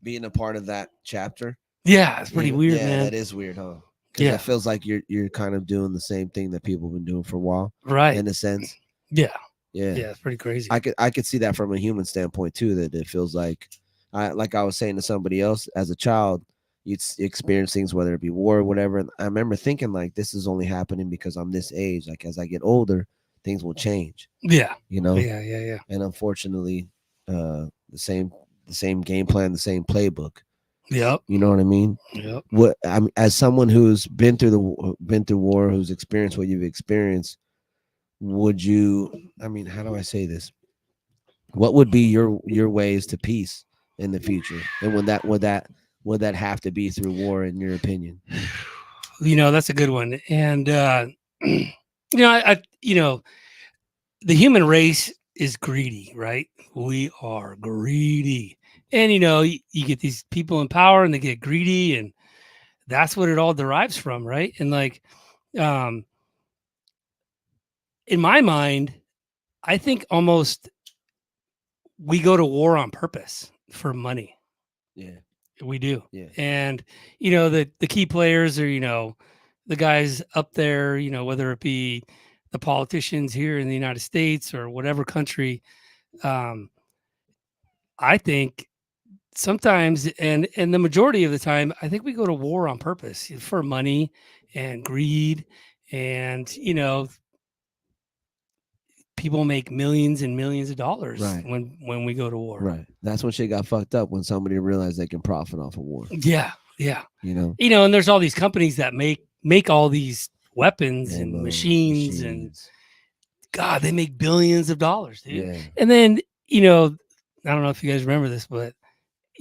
Being a part of that chapter. yeah, it's pretty weird, yeah, man. that is weird, huh? Because Yeah. it feels like you're kind of doing the same thing that people have been doing for a while, Right. in a sense. Yeah. Yeah. Yeah, it's pretty crazy. I could see that from a human standpoint too. That it feels like I was saying to somebody else, as a child, you'd experience things, whether it be war or whatever. And I remember thinking like, this is only happening because I'm this age. Like as I get older, things will change. Yeah. Yeah. Yeah. And unfortunately, the same game plan, the same playbook. Yep. You know what I mean? Yep. As someone who's been through war, who's experienced what you've experienced, would you? I mean, how do I say this? What would be your ways to peace in the future, and would that have to be through war, in your opinion? That's a good one. And I the human race is greedy, right? We are greedy. And you get these people in power and they get greedy, and that's what it all derives from, right? And like in my mind, I think almost we go to war on purpose for money. Yeah. We do. Yeah. And the key players are, the guys up there, whether it be the politicians here in the United States or whatever country. I think sometimes, and the majority of the time, I think we go to war on purpose for money and greed. And people make millions and millions of dollars, Right, when we go to war. right. That's when shit got fucked up, when somebody realized they can profit off of war. Yeah. You know, And there's all these companies that make all these weapons and machines, and God, they make billions of dollars, dude. Yeah. And then, I don't know if you guys remember this, but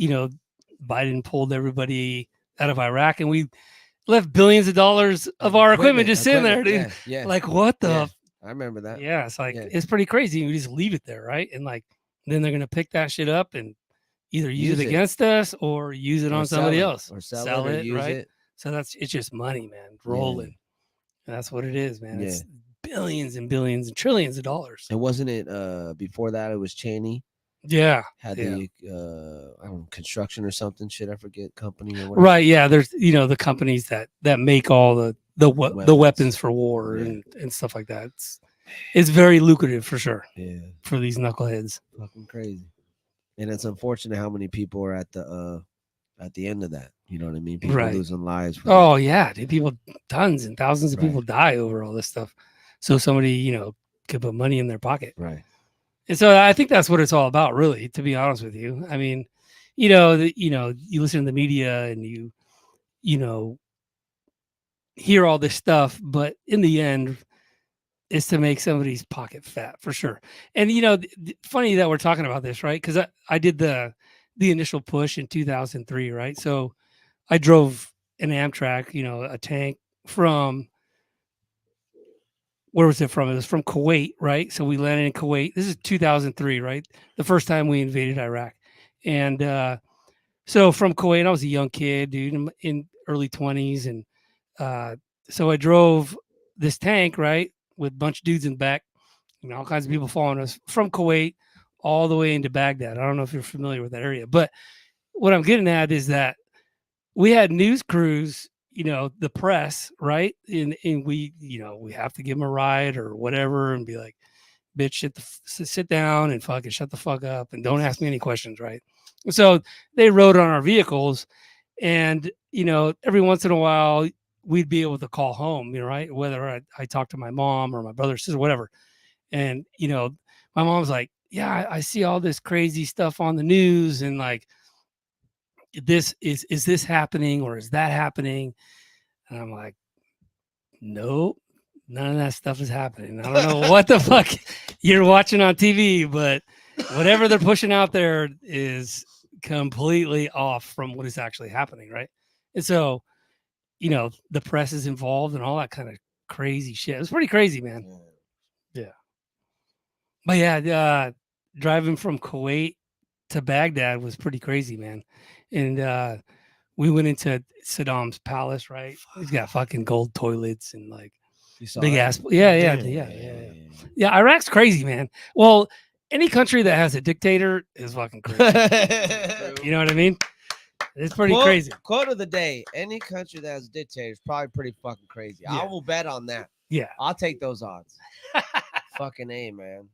Biden pulled everybody out of Iraq, and we left billions of dollars of our equipment just sitting there, dude. Yeah. Like, what the? Yeah. I remember that. Yeah, it's like, Yeah. it's pretty crazy. You just leave it there, right? And like, then they're gonna pick that shit up and either use it against us or use it on somebody else, or sell it, or use right? it. So it's just money, man, rolling. And that's what it is, man. It's billions and billions and trillions of dollars. And wasn't it before that? It was Cheney. Yeah, Had the I don't know, construction or something. Shit, I forget, company or whatever. right. Yeah, there's the companies that make all the weapons for war and stuff like that. It's very lucrative for sure. Yeah, for these knuckleheads. Fucking crazy. And it's unfortunate how many people are at the end of that. You know what I mean? People losing lives. Oh yeah, dude, people, tons and thousands of people die over all this stuff. So somebody could put money in their pocket. Right. And so I think that's what it's all about, really, to be honest with you. I mean, you listen to the media and you hear all this stuff, but in the end, it's to make somebody's pocket fat for sure. And funny that we're talking about this, right? Because I did the initial push in 2003, right? So I drove an Amtrak, a tank from, where was it from? It was from Kuwait, right? So we landed in Kuwait. This is 2003, right? The first time we invaded Iraq. And so from Kuwait, I was a young kid, dude, in early 20s. And so I drove this tank, right, with a bunch of dudes in the back, all kinds of people following us from Kuwait all the way into Baghdad. I don't know if you're familiar with that area. But what I'm getting at is that we had news crews, the press, right? And we, we have to give them a ride or whatever and be like, bitch, sit down and fucking shut the fuck up and don't ask me any questions, right? So they rode on our vehicles, and, every once in a while we'd be able to call home, right? Whether I talk to my mom or my brother, sister, whatever. And, my mom's like, yeah, I see all this crazy stuff on the news, and like, is this happening or is that happening? And I'm like, nope, none of that stuff is happening. I don't know what the fuck you're watching on TV, but whatever they're pushing out there is completely off from what is actually happening, right? And so, the press is involved and all that kind of crazy shit. It was pretty crazy, man. Yeah. But yeah, driving from Kuwait to Baghdad was pretty crazy, man. And we went into Saddam's palace, right? He's got fucking gold toilets and like You saw big it? ass. Yeah. Iraq's crazy, man. Well, any country that has a dictator is fucking crazy. You know what I mean? It's pretty crazy. Quote of the day: any country that has a dictator is probably pretty fucking crazy. I Yeah. will bet on that. Yeah. I'll take those odds. Fucking A, man.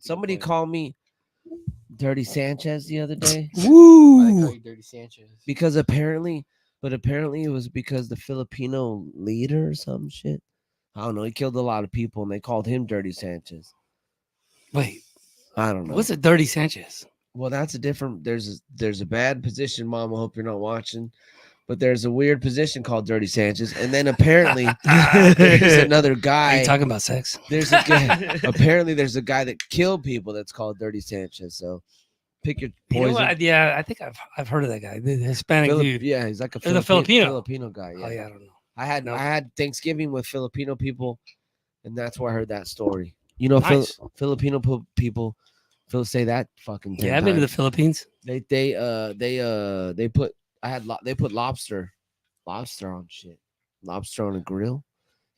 Somebody called me Dirty Sanchez the other day. I call Woo! you Dirty Sanchez. Because apparently it was because the Filipino leader or some shit. I don't know. He killed a lot of people and they called him Dirty Sanchez. Wait, I don't know. what's a Dirty Sanchez? Well, that's a different. There's a bad position, Mom. I hope you're not watching. But there's a weird position called Dirty Sanchez, and then apparently there's another Are guy. you talking about sex? There's a guy. Apparently, there's a guy that killed people that's called Dirty Sanchez. So pick your You know poison. what? Yeah, I think I've heard of that guy, the Hispanic dude. Yeah, he's like a Or the Filipino. Filipino guy. Yeah. Oh yeah, I don't know. I had No. I had Thanksgiving with Filipino people, and that's where I heard that story. You know, Nice. Filipino people. Phil say that fucking. 10 Yeah, I've been to the times. Philippines. They put lobster on shit. Lobster on a grill.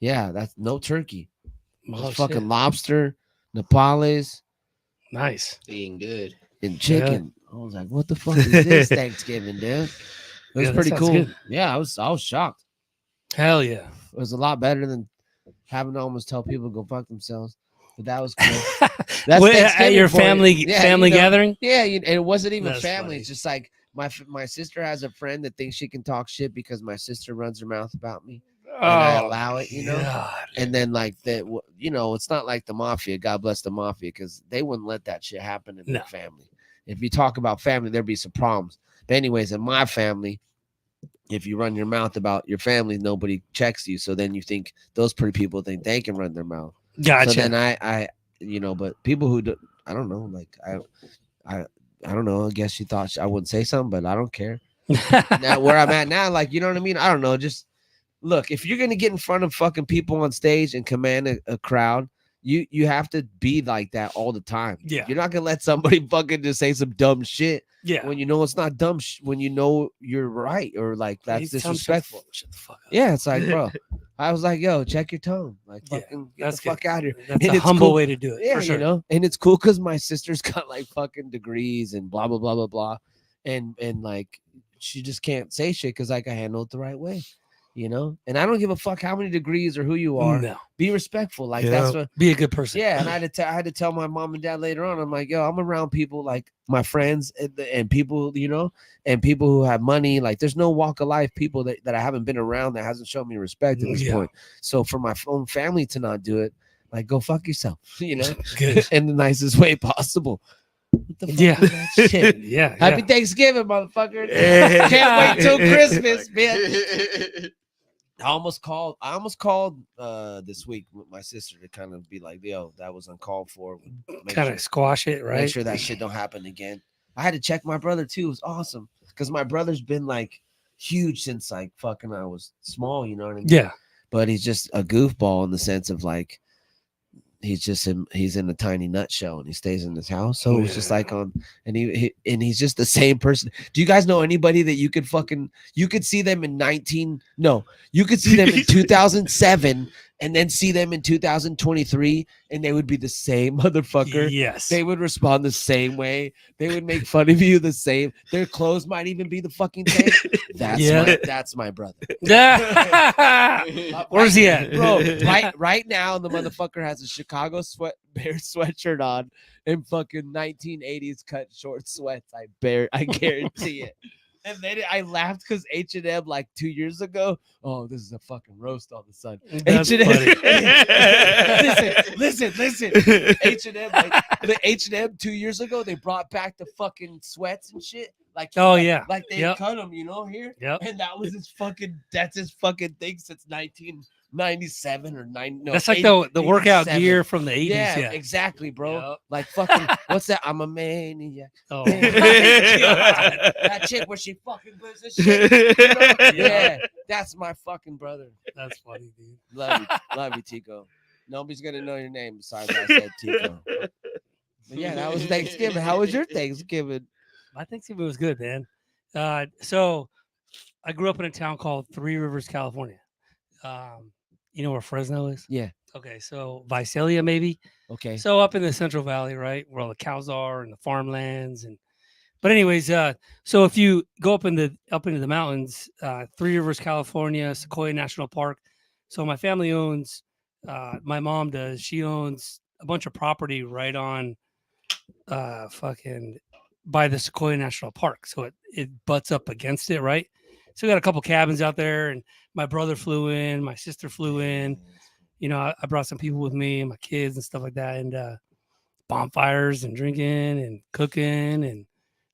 Yeah, that's no turkey. Oh, It's fucking shit. lobster, napales, Nice. Being good. and chicken. I was like, what the fuck is this Thanksgiving, dude? It was Yeah, that pretty sounds cool. good. Yeah, I was shocked. Hell yeah. It was a lot better than having to almost tell people to go fuck themselves. But that was cool. That's Wait, at Thanksgiving your for you. family Yeah, family you know, gathering? Yeah, and it wasn't even That's family. funny. It's just like my sister has a friend that thinks she can talk shit because my sister runs her mouth about me, and I allow it, you know. God. And then like that, you know, it's not like the mafia. God bless the mafia, because they wouldn't let that shit happen in No. their family. If you talk about family, there'd be some problems. But anyways, in my family, if you run your mouth about your family, nobody checks you. So then you think those pretty people think they can run their mouth. Gotcha. So then I, you know, but people who do, I don't know, like I don't know. I guess she thought I wouldn't say something, but I don't care. Now where I'm at now, like, you know what I mean? I don't know. Just look, if you're gonna get in front of fucking people on stage and command a crowd, you have to be like that all the time. Yeah. You're not gonna let somebody fucking just say some dumb shit Yeah. when you know it's not dumb. When you know you're right, or like that's Please tell 'em disrespectful. Shut the fuck up. Yeah, it's like, bro. I was like, yo, check your tone. Like, Yeah, fucking get that's the fuck good. out of here. That's And a it's humble cool. way to do it. Yeah, for sure. you know, and it's cool because my sister's got like fucking degrees and blah blah blah blah blah, and like she just can't say shit because like I handle it the right way, you know. And I don't give a fuck how many degrees or who you are. No. Be respectful. Like Yeah. that's what. Be a good person. Yeah, and I had to tell my mom and dad later on. I'm like, yo, I'm around people like my friends and people, you know, and people who have money. Like, there's no walk of life people that I haven't been around that hasn't shown me respect at this Yeah. point. So for my own family to not do it, like, go fuck yourself, you know, Good. in the nicest way possible. What the fuck Yeah. is that shit? Yeah. Happy yeah. Thanksgiving, motherfucker. Can't wait till Christmas, man. I almost called this week with my sister to kind of be like, yo, that was uncalled for. Make Kind sure- of squash it, right? Make sure that shit don't happen again. I had to check my brother too. It was awesome because my brother's been like huge since like fucking I was small, you know what I mean? Yeah. But he's just a goofball in the sense of like he's in a tiny nutshell and he stays in his house. So it's just like and he's just the same person. Do you guys know anybody that you could see them in you could see them in 2007 and then see them in 2023 and they would be the same motherfucker. Yes. They would respond the same way. They would make fun of you the same. Their clothes might even be the fucking same. That's my brother. Where's he at? Bro, right now the motherfucker has a Chicago Bear sweatshirt on and fucking 1980s cut short sweats. I guarantee it. And then I laughed because H&M like 2 years ago. Oh, this is a fucking roast on the sun. That's H&M. funny. listen. H&M, like the H&M 2 years ago, they brought back the fucking sweats and shit. Like, Oh, like- yeah. like they Yep. cut them, you know, here. Yep. And that's his fucking thing since 1997 or 9. No, That's like 80 the workout 87. gear from the 80s. Yeah, Yeah. exactly, bro. Yep. Like fucking, what's that? I'm a maniac. Oh, That chick where she fucking puts this shit. You know? Yeah, that's my fucking brother. that's funny, dude. Love you, Tico. Nobody's gonna know your name besides I said Tico. But yeah, that was Thanksgiving. How was your Thanksgiving? My Thanksgiving was good, man. So I grew up in a town called Three Rivers, California. You know where Fresno is? Yeah. Okay, so Visalia maybe. Okay. So up in the Central Valley, right, where all the cows are and the farmlands, and but anyways, so if you go up into the mountains, Three Rivers, California, Sequoia National Park. So my family owns, my mom does. She owns a bunch of property right on, fucking by the Sequoia National Park. So it butts up against it, right? So we got a couple cabins out there, and my brother flew in, my sister flew in. You know, I brought some people with me and my kids and stuff like that, and bonfires and drinking and cooking and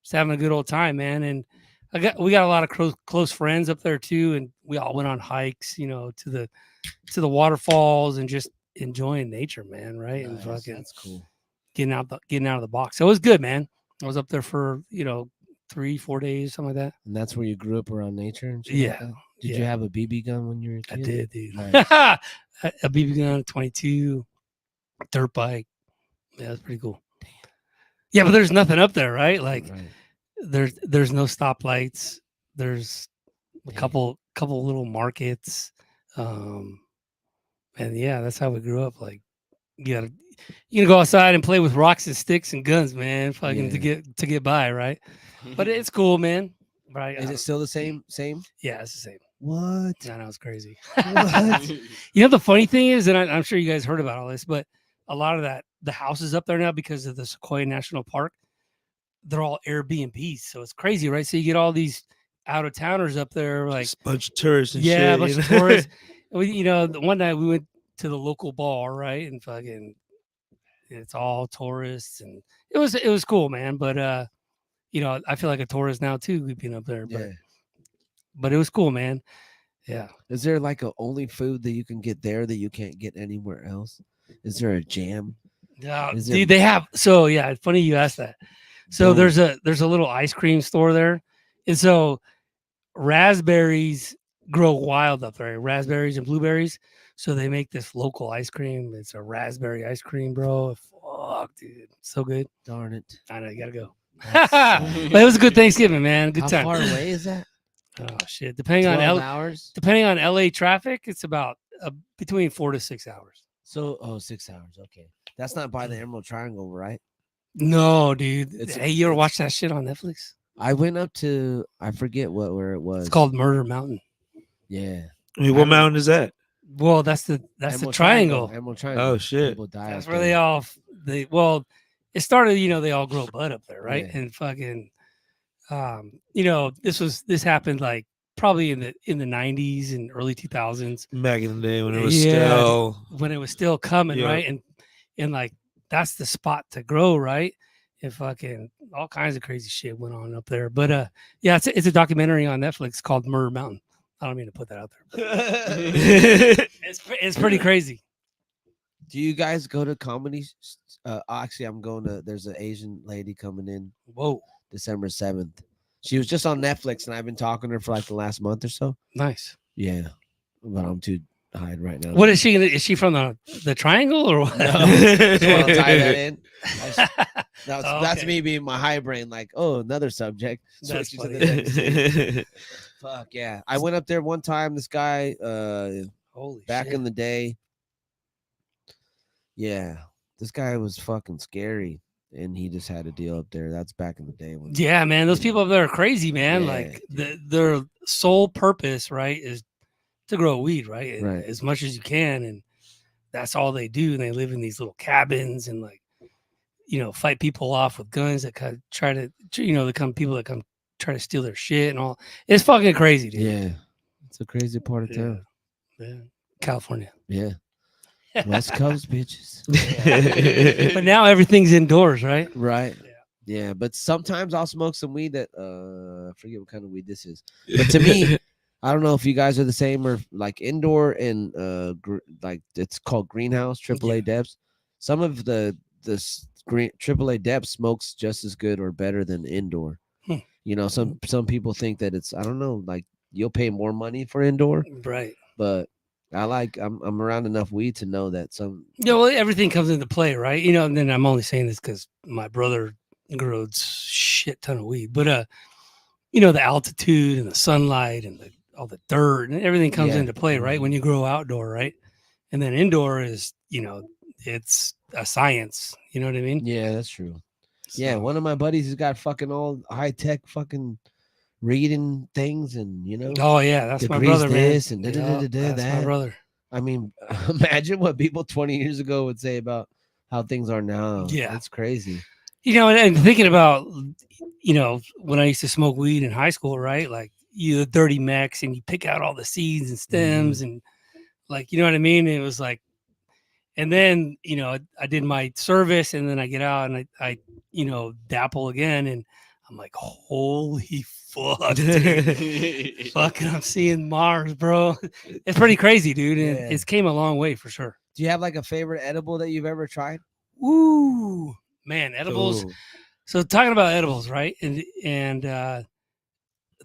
just having a good old time, man. And we got a lot of close friends up there too, and we all went on hikes, you know, to the waterfalls and just enjoying nature, man. Right? And Nice. fucking That's cool. getting out of the box. So it was good, man. I was up there for 3-4 days, something like that. And that's where you grew up around nature and shit. Yeah. Like that? Did you Yeah. have a BB gun when you were a kid? I did, dude. Nice. A BB gun, 22, dirt bike. Yeah, that's pretty cool. Yeah, but there's nothing up there, right? Like Right. there's no stoplights. There's a Damn. couple little markets. And yeah, that's how we grew up. Like you gotta go outside and play with rocks and sticks and guns, man. Fucking Yeah. to get by, right? But it's cool, man. Right? Is it still the same? Yeah, it's the same. What? I know, it's crazy. What? You know, the funny thing is, and I'm sure you guys heard about all this, but a lot of the houses up there now, because of the Sequoia National Park, they're all Airbnbs. So it's crazy, right? So you get all these out of towners up there, like, Just a bunch of tourists and yeah, shit. a bunch of tourists. The one night we went to the local bar, right? And fucking, it's all tourists, and it was cool, man. But I feel like a tourist now too, being up there. Yeah. But it was cool, man. Yeah. Is there like a only food that you can get there that you can't get anywhere else? Is there a jam? Yeah, Is there- dude, they have. So yeah, funny you asked that. So Boom. there's a little ice cream store there, and so raspberries grow wild up there, raspberries and blueberries. So they make this local ice cream. It's a raspberry ice cream, bro. Fuck, dude, so good. Darn it. I know you gotta go. That's But it was a good Thanksgiving, man. Good How time. far away is that? Oh shit! Depending 12 on hours? depending on LA traffic, it's about between 4 to 6 hours. So, 6 hours. Okay. That's not by the Emerald Triangle, right? No, dude. It's- Hey, you ever it's- watch that shit on Netflix? I went up to, I forget where it was. It's called Murder Mountain. Yeah. I mean, what mountain is that? Well, that's the Emerald triangle. Emerald Triangle. Oh, shit. People die That's up where there. it started. They all grow bud up there, right? Yeah. And fucking, this happened like probably in the 90s and early 2000s Back in the day when it was Yeah. still. when it was still coming, Yeah. right? And like that's the spot to grow, right? And fucking all kinds of crazy shit went on up there. But yeah, it's a documentary on Netflix called Murder Mountain. I don't mean to put that out there, but it's pretty crazy. Do you guys go to comedy? Actually, I'm going to, there's an Asian lady coming in Whoa, December 7th. She was just on Netflix, and I've been talking to her for like the last month or so. nice. Yeah. But I'm too hide right now. What is she? Is she from the triangle or what? No, just want to tie that in. Oh, That's okay. me being my high brain, like, oh, another subject. That's Switch to funny. the next thing. Fuck yeah. I went up there one time. This guy, Holy back shit. in the day. Yeah. This guy was fucking scary. And he just had a deal up there. That's back in the day. When, Yeah, man, those you know. people up there are crazy, man. Yeah, Like their sole purpose, right, is to grow weed, right? And Right. as much as you can, and that's all they do. And they live in these little cabins and like, fight people off with guns that kind of try to, people that come try to steal their shit and all. It's fucking crazy, dude. Yeah. It's a crazy part of Yeah. town. Yeah. California. Yeah. West Coast bitches. But now everything's indoors, right? Right. Yeah. Yeah. But sometimes I'll smoke some weed that I forget what kind of weed this is. But to me, I don't know if you guys are the same or like indoor and like it's called greenhouse AAA depths. Some of the green AAA depth smokes just as good or better than indoor. Some people think that it's, I don't know, like you'll pay more money for indoor, Right. but I'm around enough weed to know that some Yeah, well, everything comes into play, right? And then I'm only saying this because my brother grows shit ton of weed. But you know, the altitude and the sunlight and all the dirt and everything comes Yeah. into play, right? When you grow outdoor, right? And then indoor is, you know, it's a science. You know what I mean? Yeah, that's true. Yeah, So- one of my buddies has got fucking all high tech fucking reading things, and Oh yeah, that's my degrees brother, man. this and Yup, da-da-da-da-da that's my that. brother. I mean, imagine what people 20 years ago would say about how things are now. Yeah. It's crazy. You know, and thinking about, you know, when I used to smoke weed in high school, right? Like you the dirty mechs and you pick out all the seeds and stems and like, you know what I mean? It was like, and then, you know, I did my service and then I get out and I you know, dapple again and I'm like, holy fuck, dude. Fucking, I'm seeing Mars, bro. It's pretty crazy, dude. And Yeah. it's came a long way for sure. Do you have like a favorite edible that you've ever tried? Ooh, man, edibles. Ooh. So talking about edibles, right? And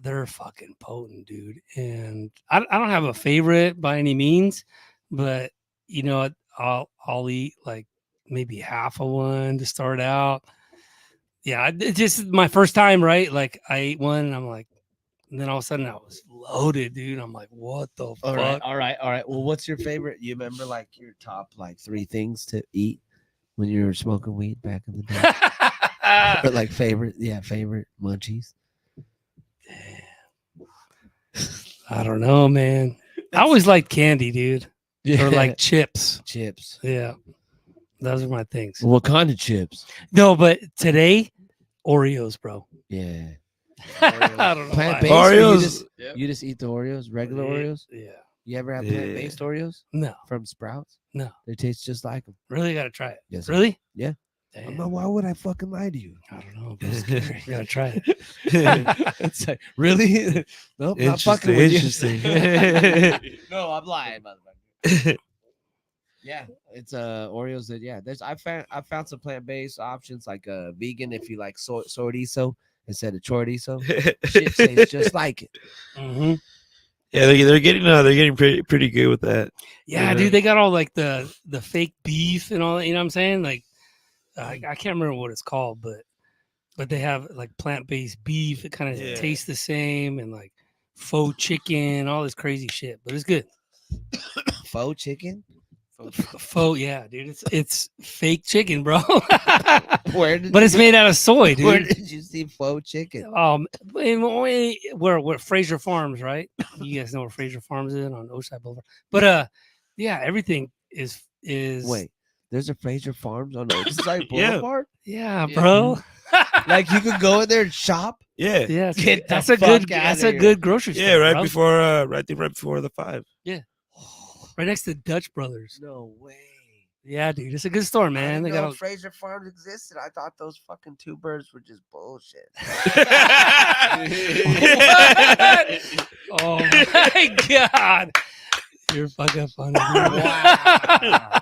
they're fucking potent, dude. And I don't have a favorite by any means, but you know what? I'll eat like maybe half of one to start out. Yeah, it's just my first time, right? Like I ate one and I'm like, and then all of a sudden I was loaded, dude. I'm like, what the All fuck? right, all right, all right. Well, what's your favorite? You remember like your top like 3 things to eat when you were smoking weed back in the day? Or like favorite munchies. I don't know, man. I always liked candy, dude. Or like chips. chips. Yeah. Those are my things. What kind of chips? No, but today, Oreos, bro. Yeah. I don't know. Plant why. based. Oreos. You just eat the Oreos, regular Oreos. Yeah. You ever have Yeah. plant based Oreos No. from Sprouts? No. They taste just like them. Really gotta try it. Yes, sir. Really? Yeah. Damn. Why would I fucking lie to you? I don't know. But it's scary. You gotta try it. It's like, really? Nope, not fucking Interesting. with you. Interesting. No, I'm lying, motherfucker. Yeah, it's Oreos that there's I found some plant-based options like vegan if you like chorizo instead of chorizo. Shit tastes just like it. Hmm. Yeah, they're getting pretty good with that. Yeah, Yeah. dude. They got all like the fake beef and all that. You know what I'm saying? Like, I can't remember what it's called, but they have like plant-based beef. It kind of Yeah. tastes the same and like faux chicken, all this crazy shit. But it's good. Faux chicken? Faux, yeah, dude. It's fake chicken, bro. Where did But it's made out of soy, where dude. did you see faux chicken? Where Fraser Farms, right? You guys know where Fraser Farms is on Oceanside Boulevard. But yeah, everything is Wait, there's a Fraser Farms on Oceanside Yeah. Boulevard? yeah, Yeah. bro. Like you could go in there and shop? Yeah, Yeah, Get the that's a fuck good outta that's a here. good grocery store. yeah. Right bro. before, right before the 5. right next to Dutch Brothers. No way. Yeah, dude, it's a good store, I man. didn't They know got Fraser Farms existed. I thought those fucking two birds were just bullshit. oh my god, you're fucking funny. dude. Wow.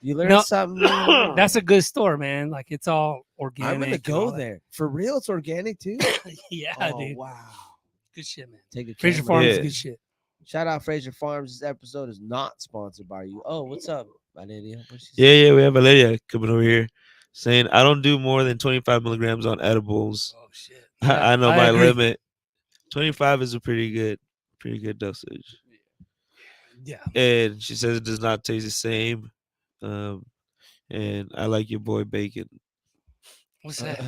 You learned No, something new. That's a good store, man. Like it's all organic. I'm gonna and go all that. there. For real, it's organic too. Yeah, Oh, dude, wow. good shit, man. Take a Fraser camera. Farms is Yeah. good shit. Shout out Fraser Farms. This episode is not sponsored by you. Oh, what's up, Valeria? What's she saying? Yeah. We have a lady coming over here saying I don't do more than 25 milligrams on edibles. Oh shit. I know my agree. limit. 25 is a pretty good dosage. Yeah. And she says it does not taste the same. And I like your boy Bacon. What's that?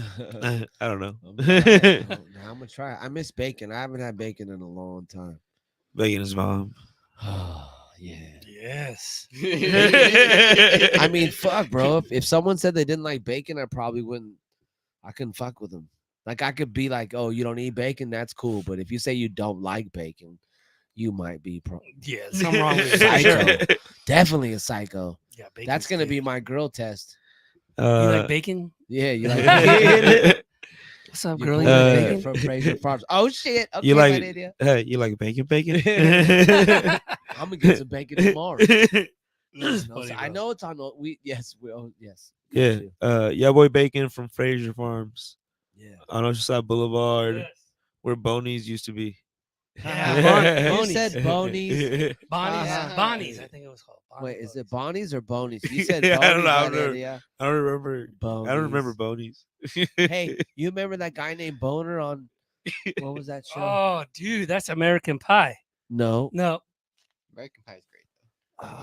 I don't know. Now I'm gonna try it. I miss bacon. I haven't had bacon in a long time. Bacon is bomb. Oh yeah. Yes. I mean, fuck, bro. If someone said they didn't like bacon, I probably wouldn't. I couldn't fuck with them. Like I could be like, "Oh, you don't eat bacon? That's cool." But if you say you don't like bacon, you might be Yeah, something wrong with Psycho. it. definitely a psycho. Yeah, bacon's That's gonna good. be my girl test. You like bacon? Yeah, you like bacon? What's up, Your girl? boy You like Bacon bacon? from Fraser Farms. Oh shit! Okay, You like- Valeria. Hey, you like bacon? I'm gonna get some bacon tomorrow. That's No, funny, so I bro. know it's on. Yes. Got Yeah. you. Yeah, boy Bacon from Fraser Farms Yeah. on Oceanside Boulevard, Yes. where Boney's used to be. Yeah, You Bonnie's. said Bonies. Bonnie's. Uh-huh. Bonnie's, I think it was called. Wait, is it Bonnie's or Bonies? You said I don't Bonies. know, I right, don't know. Eddie, yeah. I don't remember. Bonies. I don't remember Bonies. Hey, you remember that guy named Boner on what was that show? Oh, dude, that's American Pie. No. No, American Pie is great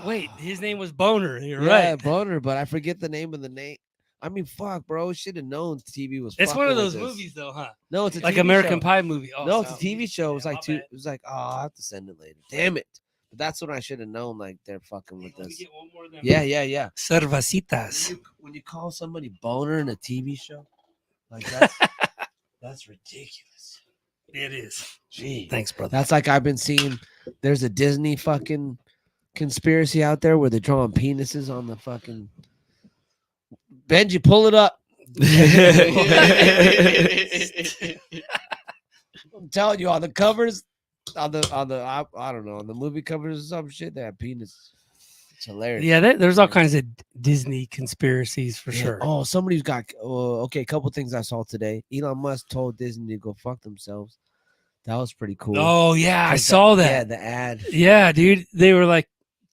though. wait, his name was Boner. You're Yeah, right. Boner, but I forget the name of the name. I mean, fuck, bro. Should have known TV was. It's one fucking of with those this. movies, though, huh? No, it's a Like TV American show. Pie movie. Oh, No, it's a so- TV show. It was Yeah, like my two. bad. It was like, oh, I have to send it later. Damn it! But that's what I should have known. Like they're fucking with Let me us. get one more of them. Yeah. Cervecitas. When you call somebody Boner in a TV show, like that's ridiculous. It is. Gee, Thanks, brother. that's like I've been seeing. There's a Disney fucking conspiracy out there where they're drawing penises on the fucking. Benji, pull it up. I'm telling you, on the covers, on the I don't know, on the movie covers or some shit, they have penis. It's hilarious. Yeah, there's all kinds of Disney conspiracies for Yeah. sure. Oh, somebody's got. Okay, a couple things I saw today. Elon Musk told Disney to go fuck themselves. That was pretty cool. Oh, yeah, I 'Cause saw Yeah, that. the ad. Yeah, dude, they were like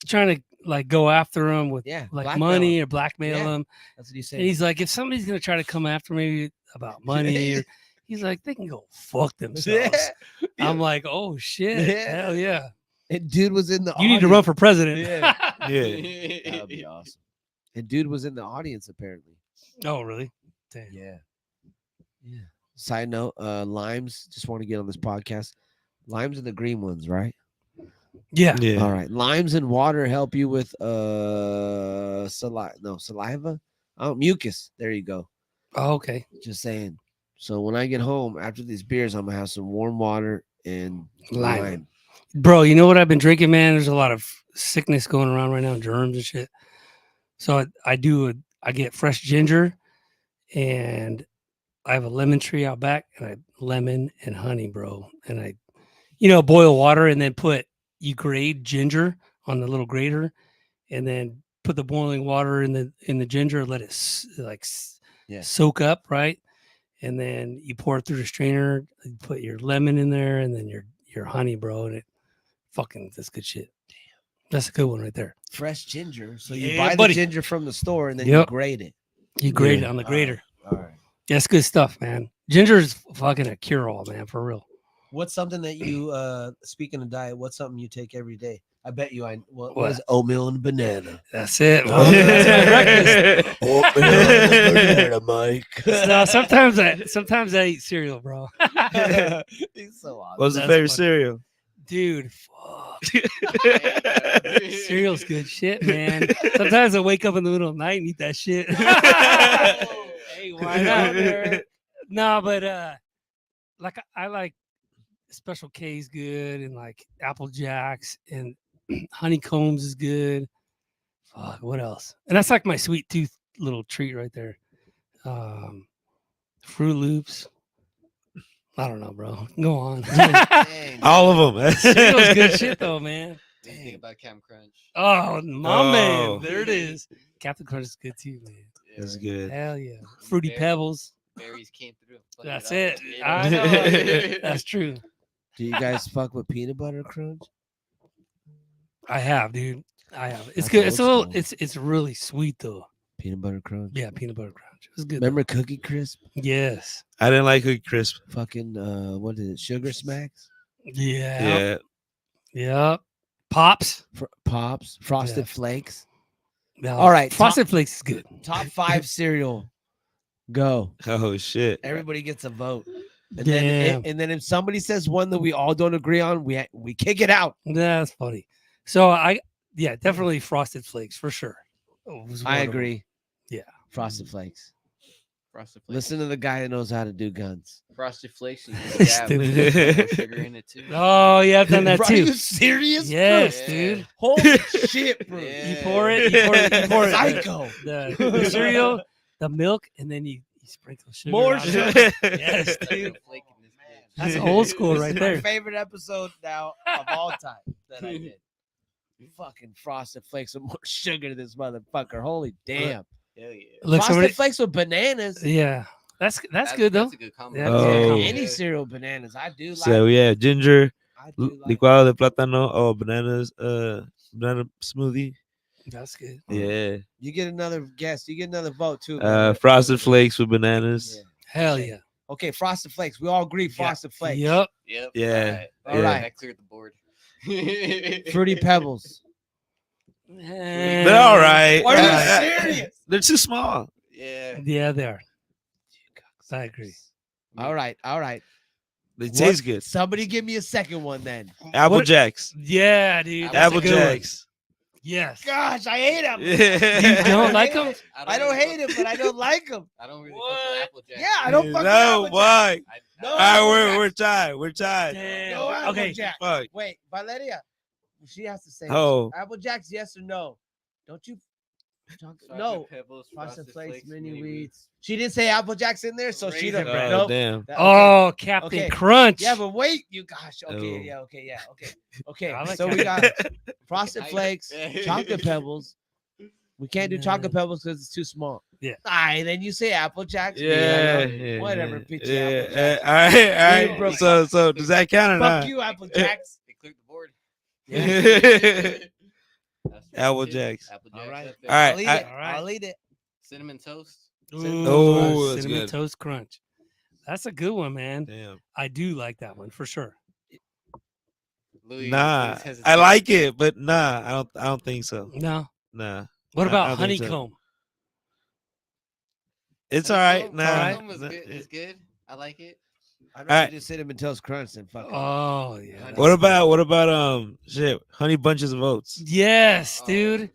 trying to like go after him with Yeah, like blackmail money him. or blackmail Yeah. him. That's what he And said. he's like, if somebody's gonna try to come after me about money, or, he's like, they can go fuck themselves. I'm like, oh shit, Yeah. hell yeah! And dude was in the. You need to run audience. for president. Yeah. Yeah. That would be awesome. And dude was in the audience apparently. Oh, really? Damn. Yeah. Yeah. Side note, limes. Just want to get on this podcast. Limes are the green ones, right? Yeah. Yeah. All right. Limes and water help you with saliva. Oh, mucus. There you go. Oh, okay. Just saying. So when I get home after these beers, I'm gonna have some warm water and Lime. lime. Bro, you know what I've been drinking, man? There's a lot of sickness going around right now, germs and shit. So I get fresh ginger, and I have a lemon tree out back, and I lemon and honey, bro. And I, boil water and then you grate ginger on the little grater, and then put the boiling water in the ginger, let it soak up, right? And then you pour it through the strainer, you put your lemon in there, and then your honey, bro, and that's good shit. Damn, that's a good one right there. Fresh ginger. So you Yeah, buy buddy. the ginger from the store and then you Yep. grate it. You grate Yeah. it on the grater. All right. That's good stuff, man. Ginger is fucking a cure-all, man, for real. What's something that you speaking of diet, what's something you take every day? I bet you what What? is oatmeal and banana? That's it. Oh, That's my breakfast. Oatmeal and banana, Mike. No, sometimes I eat cereal, bro. He's so awesome. What's the That's favorite funny. cereal? Dude, fuck. Cereal's good shit, man. Sometimes I wake up in the middle of the night and eat that shit. Hey, why not? No, but like I like Special K's good, and like Apple Jacks and honeycombs is good. Fuck, what else? And that's like my sweet tooth little treat right there. Fruit Loops. I don't know, bro. Go on. Dang. All of them. Cereal's good shit though, man. Think about Cam Crunch. Oh, my Oh. man. There it is. Captain Crunch is good too, man. That's good. Hell yeah. Fruity Berry. Pebbles. Berries came through. Fuck That's up. it. Yeah. I know. That's true. Do you guys fuck with peanut butter crunch? I have, dude. I have. It's That's good. It's a old little. school. It's really sweet though. Peanut butter crunch. Yeah, peanut butter crunch. It was good. Remember Cookie Crisp? Yes. I didn't like Cookie Crisp. Fucking what is it? Sugar Smacks? Yeah. Yeah. Yeah. Pops. Pops, Frosted Yeah. Flakes. No, All right, Frosted Flakes is good. Top 5 cereal. Go. Oh shit. Everybody gets a vote. And Damn. then if somebody says one that we all don't agree on, we kick it out. That's funny. So definitely Frosted Flakes for sure. Was one I of them. agree. Yeah. Frosted Flakes. Frosted Flakes. Listen to the guy that knows how to do guns. Frosted Flakes. You can dab Stupid. more sugar in it too. Oh yeah, I've done that Are too. you serious? Yes, Yeah. dude. Holy shit, bro. Yeah. You pour it. You pour it. Psycho. The cereal, the milk, and then you sprinkle sugar. More on it. sugar. Yes, dude. Flake in this bitch. That's old school This right is there. My favorite episode now of all time that I did. Fucking Frosted Flakes with more sugar to this motherfucker. Holy damn. Hell yeah. Look, Frosted somebody, Flakes with bananas. yeah, that's good though. That's a good combo. Yeah, Oh. yeah. Any cereal bananas. I do like So yeah, ginger, I do like Licuado de plátano or bananas, banana smoothie. That's good. Yeah. You get another guess. You get another vote too. man. Frosted flakes with bananas. Yeah. Hell Okay. yeah. Okay, Frosted Flakes. We all agree Frosted Flakes. Yep. Yep. Yeah. All right. I cleared the board. Fruity Pebbles. They're all right. Are you Right. serious? They're too small. Yeah. Yeah, they are. I agree. All right. All right. They What- taste good. Somebody give me a second one then. Apple What- Jacks. Yeah, dude. that's a Apple good one. Jacks. Yes. Gosh, I hate them. Yeah. You don't like them? I don't hate them, but I don't like them. I don't really What? fuck with Apple Jacks. Yeah, I don't fuck with No, Apple why? No, All Apple right, Jacks. we're tied. We're tied. Damn. No Apple Okay. Jacks. Fuck. Wait, Valeria. She has to say. Oh. Apple Jacks, yes or no? Don't you? Chocolate No. Pebbles, Frosted Flakes, mini wheats. wheats. She didn't say Apple Jacks in there, so she Raisin don't. Bran. Oh, Nope. damn. Okay. Oh, Captain Okay. Crunch. Yeah, but wait, you gosh. Okay, Oh. yeah, okay, yeah, okay, okay. I like So we got Captain Frosted I- Flakes, Chocolate Pebbles. We can't do No. Chocolate Pebbles because it's too small. Yeah. All right, then you say Apple Jacks. Yeah, man. yeah, Whatever, yeah, bitch. yeah. Apple Jacks. All right, all We broke right. So does that count or Fuck not? you, Apple Jacks. They cleared the board. That's Apple shit. Jacks. Apple All Jacks right. up there. All right. I'll eat I- it. I'll eat it. Cinnamon toast. Oh, that's Cinnamon good. Toast Crunch. That's a good one, man. Damn. I do like that one for sure. Louis, Nah, Louis I hesitated. like it, but nah, I don't think so. No. Nah, What I about don't think so. honeycomb? it's all right. Nah, Honeycomb is nah, good. It's good. I like it. I'd All right. rather just Cinnamon Toast Crunch than fucking. Oh yeah. What about shit? Honey bunches of oats Yes, Oh, dude. shit.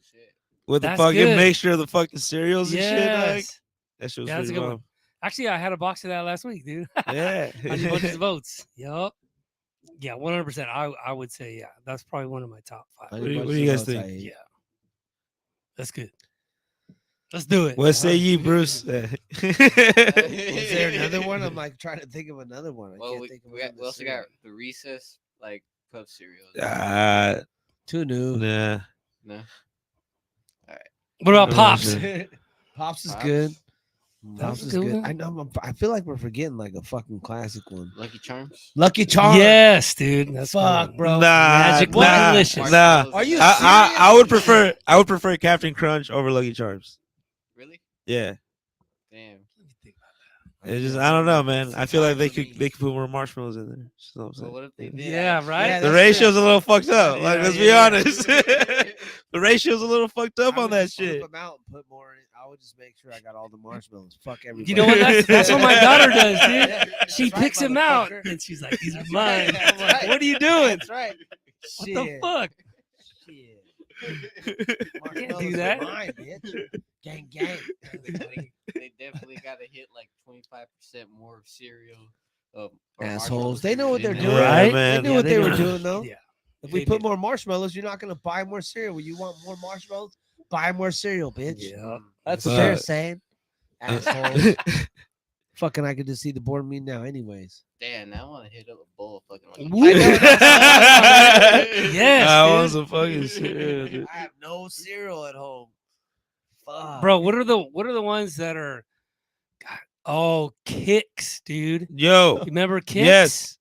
with the That's fucking good. mixture of the fucking cereals and shit. Like Yes. that shit was Yeah, that's a pretty good one. bomb. Actually, I had a box of that last week, dude. Yeah. Honey bunches of oats. Yup. Yeah, 100%. I would say yeah. That's probably one of my top 5. Honey What do you- Bunches what do you of guys Oats, think? I hate. Yeah. That's good. Let's do it. What say ye, Bruce? Is there another one? I'm like trying to think of another one. I Well, can't we, think of we, got, another we also cereal. got the Recess like puff cereal. Too new. Nah. No. What about Oh, pops? shit. Pops is Pops. good. That Pops was is a good good. one. I know. I feel like we're forgetting like a fucking classic one. Lucky Charms. Lucky Charms. Yes, dude. That's Fuck, good. bro. Magic nah, delicious. nah. Are you I would prefer Captain Crunch over Lucky Charms. Really? Yeah. Damn. It's just I don't know, man. I feel like they could put more marshmallows in there. That's what I'm Well, saying. what if they did? Yeah, right. Yeah, The that's ratio's a little fucked up. Like, Yeah, let's be yeah. honest. The ratio's a little fucked up I on would that just flip shit. them out and put more in. I would just make sure I got all the marshmallows. Fuck everybody. You know what? That's what my daughter does, dude. Yeah, She that's right, picks him out, motherfucker. and she's like, "These are That's mine." right, that's right. What are you doing? That's right. What Shit. the fuck? Shit. Can't do Marshmallows are that. Mine, bitch. Gang, gang. They definitely got to hit like 25% more cereal. Or Assholes. They know what they're in doing. there. Right, They man. knew Yeah, what they they were know. doing, though. Yeah. If we They put did. more marshmallows, you're not gonna buy more cereal. You want more marshmallows? Buy more cereal, bitch. Yeah. That's what Uh, they're saying. Assholes. Fucking, I could just see the board meeting now, anyways. Damn, now I want to hit up a bowl of fucking. Lucky Woo. Charms. Yes, I dude. want some fucking cereal, dude. I have no cereal at home. Fuck. Bro, what are the ones that are? God, oh, Kicks, dude. Yo, You remember Kicks? yes,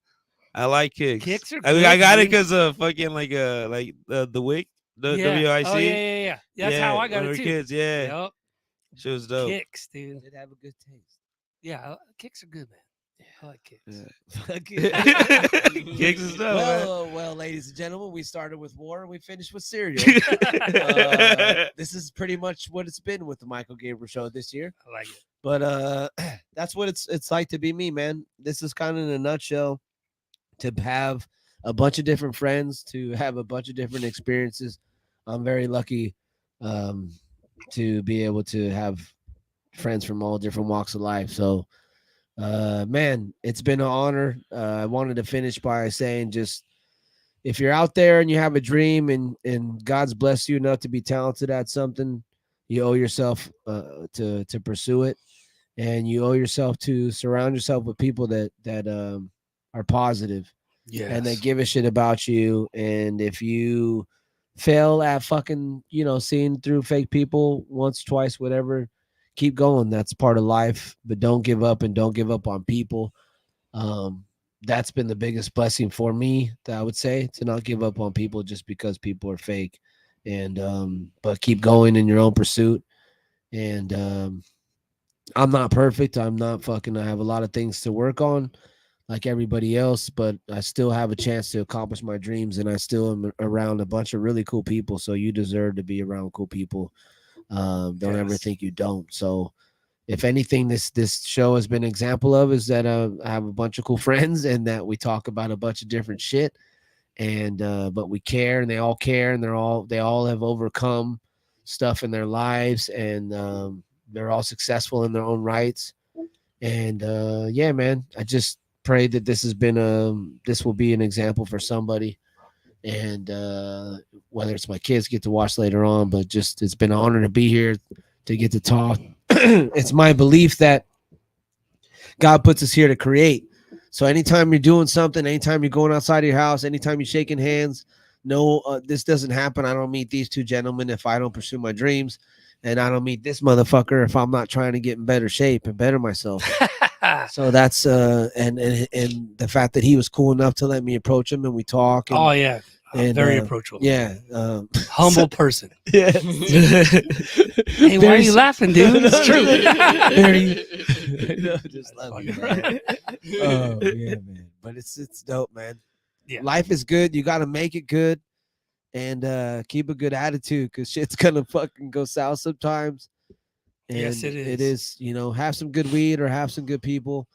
I like kicks. Kicks are I mean, good, I got it dude. because of fucking like the WIC, the Yeah. WIC. Oh yeah. That's how I got when we it were too. kids, yeah, Yep. she was dope. Kicks, dude. Did have a good taste. Yeah, Kicks are good, man. I like Kicks. Yeah. Kicks is dope. man. Well, ladies and gentlemen, we started with war. We finished with cereal. This is pretty much what it's been with the Michael Gabriel Show this year. I like it. But that's what it's like to be me, man. This is kind of in a nutshell to have a bunch of different friends, to have a bunch of different experiences. I'm very lucky to be able to have friends from all different walks of life. So man, it's been an honor. I wanted to finish by saying, just if you're out there and you have a dream and God's blessed you enough to be talented at something, you owe yourself to pursue it, and you owe yourself to surround yourself with people that are positive and that give a shit about you. And if you fail at fucking, seeing through fake people once, twice, whatever, keep going. That's part of life, but don't give up, and don't give up on people. that's been the biggest blessing for me, that I would say, to not give up on people just because people are fake, and but keep going in your own pursuit. And I'm not perfect. I'm not fucking. I have a lot of things to work on, like everybody else, but I still have a chance to accomplish my dreams, and I still am around a bunch of really cool people. So you deserve to be around cool people. Don't ever think you don't. So if anything, this show has been an example of is that I have a bunch of cool friends, and that we talk about a bunch of different shit, and but we care, and they all care, and they all have overcome stuff in their lives, and they're all successful in their own rights. And yeah, man, I just pray that this will be an example for somebody, and whether it's my kids get to watch later on, but just it's been an honor to be here, to get to talk. It's my belief that God puts us here to create. So anytime you're doing something, anytime you're going outside of your house, anytime you're shaking hands, no, this doesn't happen. I don't meet these two gentlemen if I don't pursue my dreams, and I don't meet this motherfucker if I'm not trying to get in better shape and better myself. So that's and the fact that he was cool enough to let me approach him, and we talk. And, Oh yeah, and very approachable. Yeah, Humble person. yeah. Hey, why are you laughing, dude? It's true. Just love you, man. Oh yeah, man. But it's dope, man. Yeah. Life is good. You got to make it good, and keep a good attitude, because shit's gonna fucking go south sometimes. And Yes, it is. It is. Have some good weed or have some good people,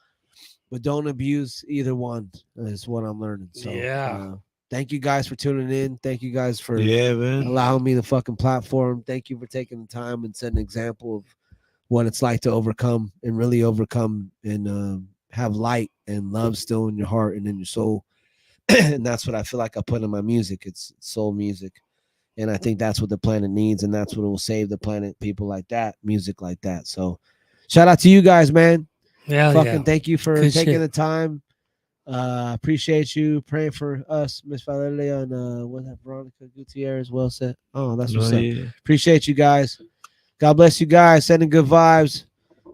but don't abuse either one. Is what I'm learning. So Yeah. thank you guys for tuning in. Thank you guys for man. allowing me the fucking platform. Thank you for taking the time and setting an example of what it's like to overcome, and really overcome, and have light and love still in your heart and in your soul. And that's what I feel like I put in my music. It's soul music. And I think that's what the planet needs, and that's what will save the planet. People like that, music like that. So shout out to you guys, man. Yeah, Fucking thank you for Good taking shit. the time. Appreciate you praying for us, Miss Valeria, and what's that, Veronica Gutierrez. Well said. Oh, that's what's up. Yeah. Appreciate you guys. God bless you guys. Sending good vibes.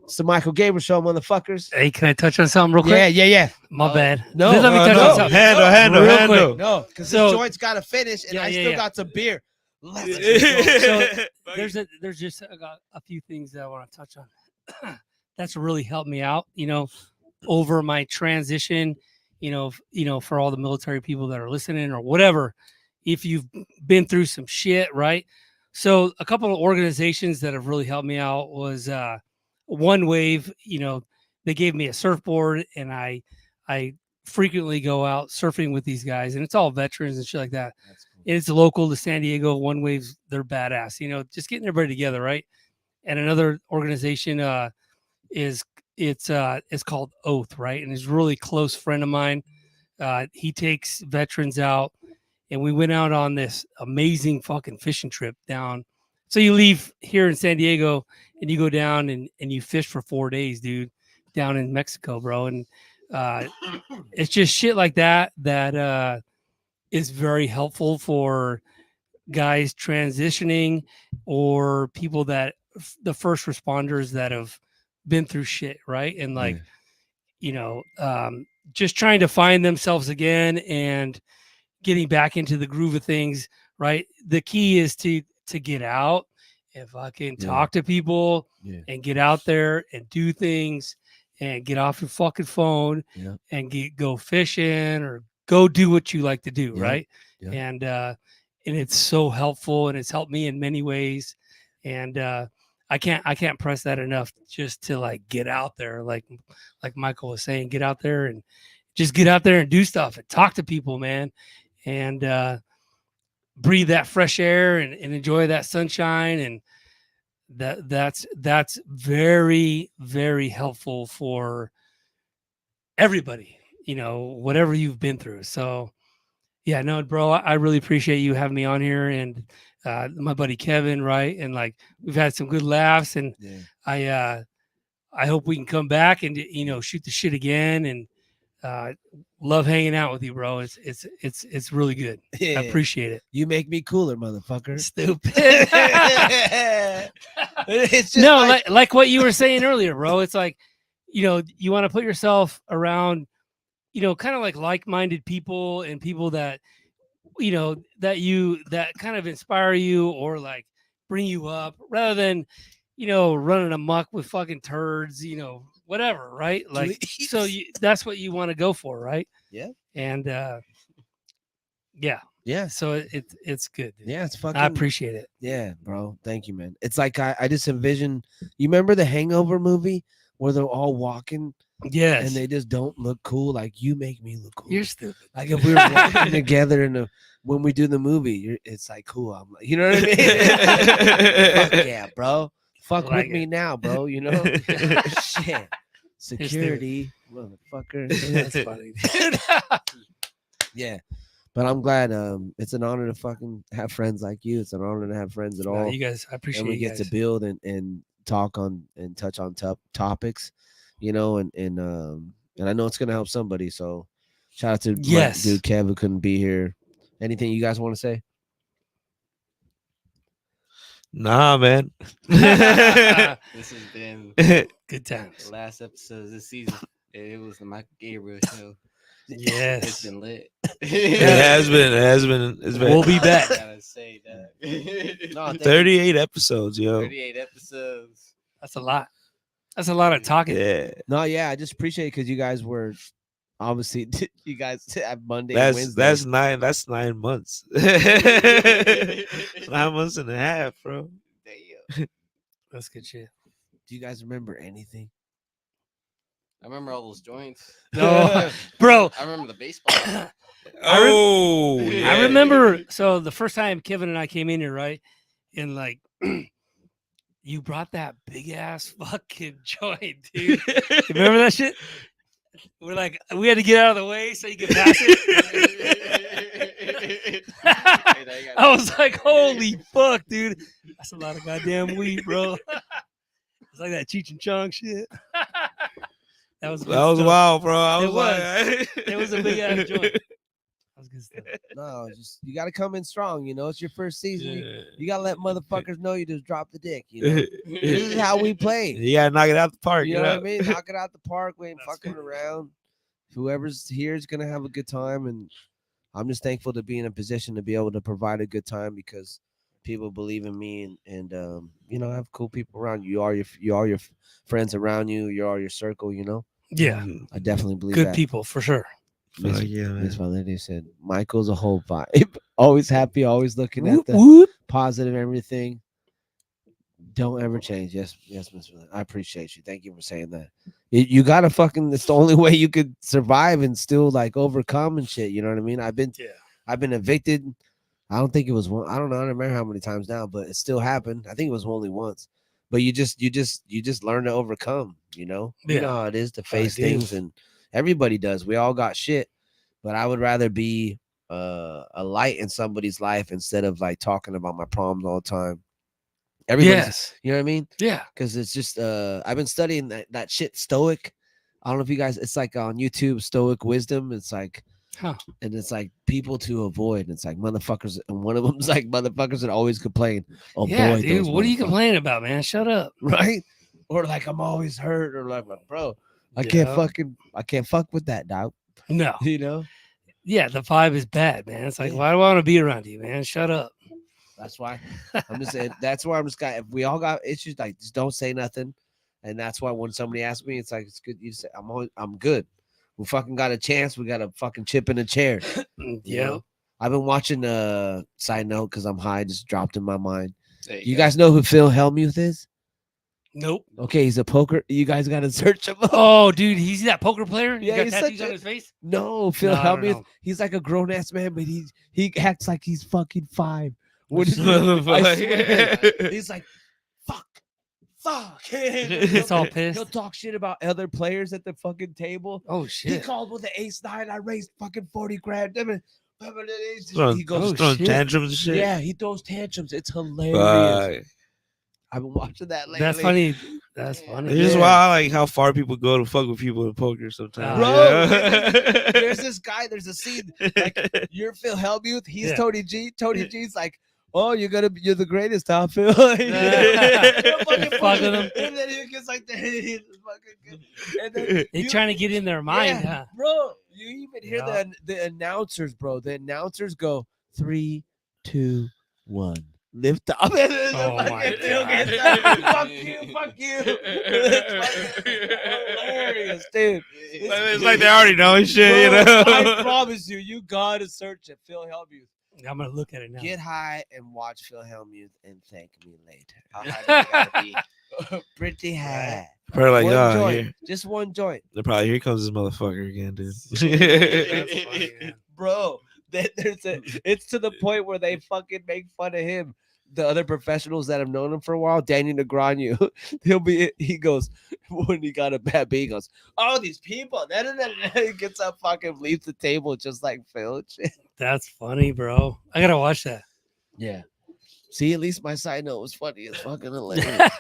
It's the Michael Gabriel Show, motherfuckers. Hey, can I touch on something real quick? Yeah. My bad. No, Let me touch on something. Handle. Real quick. No, because So- this joint's got to finish, and I still got some beer. Let's go. So there's just a few things that I want to touch on. That's really helped me out, over my transition, for all the military people that are listening or whatever. If you've been through some shit, right? So a couple of organizations that have really helped me out was One Wave. They gave me a surfboard, and I frequently go out surfing with these guys, and it's all veterans and shit like that. And it's local to San Diego. One Wave's, they're badass, just getting everybody together, right? And another organization is called Oath, right? And it's a really close friend of mine. He takes veterans out, and we went out on this amazing fucking fishing trip down. So you leave here in San Diego, and you go down and you fish for 4 days, dude, down in Mexico, bro. And it's just shit like that is very helpful for guys transitioning, or people that the first responders that have been through shit, right? And like, just trying to find themselves again and getting back into the groove of things, right? The key is to get out and fucking talk to people and get out there and do things and get off your fucking phone and go fishing or go do what you like to do, right? And it's so helpful, and it's helped me in many ways. And I can't press that enough, just to like get out there, like Michael was saying, get out there and just get out there and do stuff and talk to people, man, and breathe that fresh air and enjoy that sunshine. And that's very, very helpful for everybody, whatever you've been through. So yeah, no, bro, I really appreciate you having me on here, and my buddy Kevin, right? And like, we've had some good laughs, and I hope we can come back and shoot the shit again, and love hanging out with you, bro. It's really good. I appreciate it. You make me cooler, motherfucker. Stupid. It's just No, like what you were saying earlier, bro. It's like, you want to put yourself around, kind of like-minded people and people that, that kind of inspire you or like bring you up rather than, running amok with fucking turds, whatever, right? Like, so that's what you want to go for, right? Yeah. And yeah. Yeah. So it's good. Dude. Yeah, it's fucking. I appreciate it. Yeah, bro. Thank you, man. It's like I just envision. You remember the Hangover movie where they're all walking Yes. and they just don't look cool? Like, you make me look cool. You're stupid. Like if we were walking together when we do the movie, it's like cool. I'm like, you know what I mean? Fuck yeah, bro. Fuck like with me now, bro. Shit. Security, motherfucker. That's funny, dude. Yeah. But I'm glad. It's an honor to fucking have friends like you. It's an honor to have friends at all. You guys, I appreciate and we you get guys. to build and talk on and touch on topics, and I know it's gonna help somebody. So shout out to my dude Kev who couldn't be here. Anything you guys want to say? Nah, man. This has been good times. The last episode of this season. It was the Michael Gabriel Show. Yes, it's been lit. It has been. It's been. We'll be back. I gotta say that. No, 38 episodes, yo. 38 episodes. That's a lot. That's a lot of talking. Yeah. No, yeah, I just appreciate it because you guys were obviously you guys have Monday and Wednesday. That's 9 months. 9 months and a half, bro. Damn. That's good shit. Do you guys remember anything? I remember all those joints. No, bro. I remember the baseball. I remember. So the first time Kevin and I came in here, right, and like, you brought that big ass fucking joint, dude. Remember that shit? We're like, we had to get out of the way so you could pass it. I was like, holy fuck, dude. That's a lot of goddamn weed, bro. It's like that Cheech and Chong shit. That was wild, bro. It was a big ass joint. That was good stuff. No, just you got to come in strong. It's your first season. Yeah. You got to let motherfuckers know you just drop the dick. This is how we play. You gotta knock it out the park. You know what I mean? Knock it out the park. We ain't That's fucking funny. around. Whoever's here is gonna have a good time, and I'm just thankful to be in a position to be able to provide a good time because people believe in me, and I have cool people around you. You are your friends around you. You are your circle. Yeah, I definitely believe good that. people for sure. Miss, yeah, man. Miss Valeria said, Michael's a whole vibe. Always happy, always looking at the Whoop. positive, everything. Don't ever change. Yes, Miss Valeria. I appreciate you. Thank you for saying that. You gotta fucking, it's the only way you could survive and still like overcome and shit. You know what I mean? I've been evicted. I don't think it was one. I don't know. I don't remember how many times now, but it still happened. I think it was only once. But you just learn to overcome, You know how it is to face things, and everybody does. We all got shit, but I would rather be a light in somebody's life instead of like talking about my problems all the time. Everybody's, you know what I mean? Yeah. Because it's just I've been studying that shit Stoic. I don't know if you guys, it's like on YouTube, Stoic Wisdom. It's like, and it's like people to avoid. It's like motherfuckers, and one of them's like motherfuckers that always complain. Yeah, dude, what are you complaining about, man? Shut up. Right? Or like I'm always hurt, or like, bro, I can't fuck with that, dog. No. Yeah, the vibe is bad, man. It's like, why do I want to be around you, man? Shut up. That's why I'm just saying. That's why I'm just if we all got issues, like just don't say nothing. And that's why when somebody asks me, it's like it's good. You say I'm good. We fucking got a chance. We got a fucking chip in a chair. Yeah. I've been watching side note because I'm high, just dropped in my mind. You guys know who Phil Hellmuth is? Nope. Okay, he's a poker. You guys got to search him up. Oh, dude, he's that poker player? Yeah, he's got tattoos on his face? No, Phil Hellmuth. He's like a grown ass man, but he acts like he's fucking 5. I swear. He's like, fuck. It's all pissed. He'll talk shit about other players at the fucking table. Oh shit. He called with the ace-9. I raised fucking 40 grand. He goes throwing tantrums and shit. Yeah, he throws tantrums. It's hilarious. I've been watching that lately. That's funny. That's funny. It's just wild, like how far people go to fuck with people in poker sometimes. Bro, there's this guy. There's a scene like you're Phil Hellmuth. He's Tony G. Tony G's like, oh, you're the greatest, huh, Phil? Fucking him. And then he gets like and then They're trying to get in their mind, huh? Bro, You even hear Yeah. the announcers, bro. The announcers go 3, 2, 1. Lift up. Oh my God. Fuck you, fuck you. It's fucking hilarious, dude. It's like they already know his shit, Bro, you know. I promise you gotta search it. Phil Hellmuth. I'm gonna look at it now. Get high and watch Phil Hellmuth and thank me later. How high do you gotta be? Pretty high. Probably like, One oh, joint. here. Just one joint. They're probably, here comes this motherfucker again, dude. That's funny, man. Bro, it's to the point where they fucking make fun of him. The other professionals that have known him for a while, Danny Negreanu, he goes, when he got a bad beat, he goes, oh, these people. He gets up, fucking leaves the table just like Phil. That's funny, bro. I gotta watch that. Yeah. See, at least my side note was funny. It's fucking hilarious.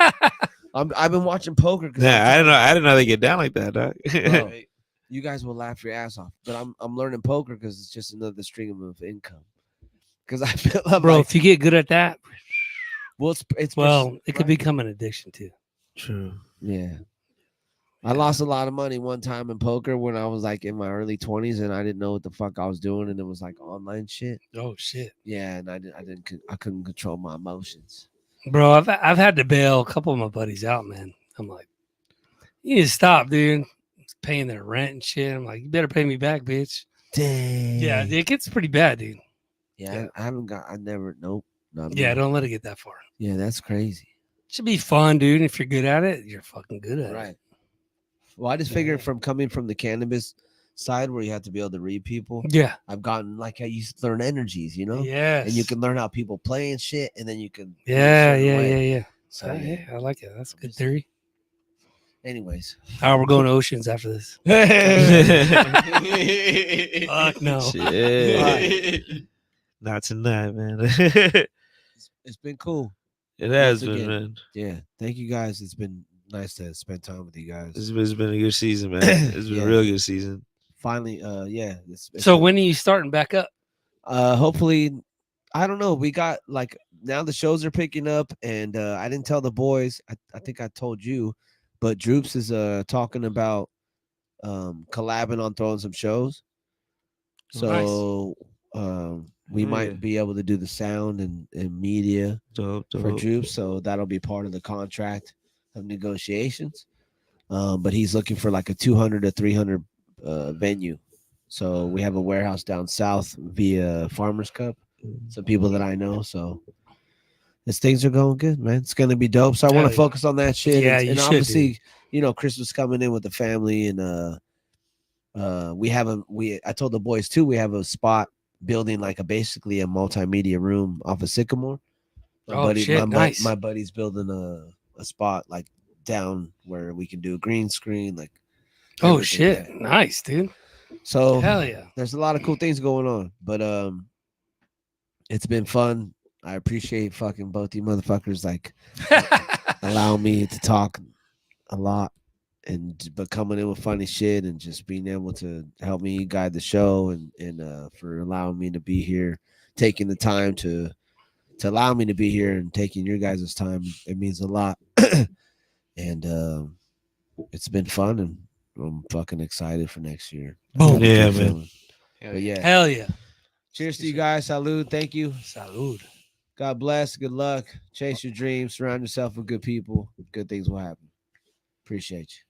I've been watching poker. Yeah, I didn't know they get down like that, dog. Bro, you guys will laugh your ass off, but I'm learning poker because it's just another stream of income. Because I feel like, Bro, if you get good at that, well, it's well, it could right. become an addiction too. True. Yeah. I lost a lot of money one time in poker when I was like in my early 20s and I didn't know what the fuck I was doing, and it was like online shit. Oh shit, Yeah, and I couldn't control my emotions. bro. I've had to bail a couple of my buddies out, man. I'm like, you need to stop, dude. It's paying their rent and shit. I'm like, you better pay me back, bitch. Dang. Yeah, it gets pretty bad, dude. Yeah. Nope. Not Yeah, me. don't let it get that far. Yeah, that's crazy. Should be fun, dude. If you're good at it, you're fucking good at it. Right. Well, I just figured from coming from the cannabis side where you have to be able to read people, Yeah. I've gotten like how you learn energies, you know? Yes. And you can learn how people play and shit, and then you can. Yeah. So, Yeah, I like it. That's a good theory. anyways. All right, we're going to Oceans after this. Fuck no. Shit. Not tonight, man. It's been cool. It has Once been, again. man. Yeah. Thank you guys. It's been nice to spend time with you guys. It's been a good season, man. It's been Yeah. a real good season. Finally, yeah. So when are you starting back up? Hopefully, I don't know. We got like now the shows are picking up, and I didn't tell the boys. I think I told you, but Droops is talking about collabing on throwing some shows. So we Yeah. might be able to do the sound and media Dope. for Droops. So that'll be part of the contract of negotiations. But he's looking for like a 200 to 300 venue. So we have a warehouse down south via Farmers Cup. Some people that I know. So things are going good, man. It's gonna be dope. So I want Hell to yeah. focus on that shit. Yeah, and you should, obviously, Christmas coming in with the family, and I told the boys too. We have a spot building like basically a multimedia room off of Sycamore. Nice. My buddy's building a spot like down where we can do a green screen, like. Oh everything shit. there. Nice, dude. So Hell yeah. there's a lot of cool things going on, but it's been fun. I appreciate fucking both you motherfuckers like allowing me to talk a lot but coming in with funny shit and just being able to help me guide the show and for allowing me to be here, taking the time to allow me to be here and taking your guys' time. It means a lot. And it's been fun, and I'm fucking excited for next year. Boom. Yeah, man. But yeah. Hell yeah. Cheers to you guys. Salud. Thank you. Salud. God bless. Good luck. Chase your dreams. Surround yourself with good people. Good things will happen. Appreciate you.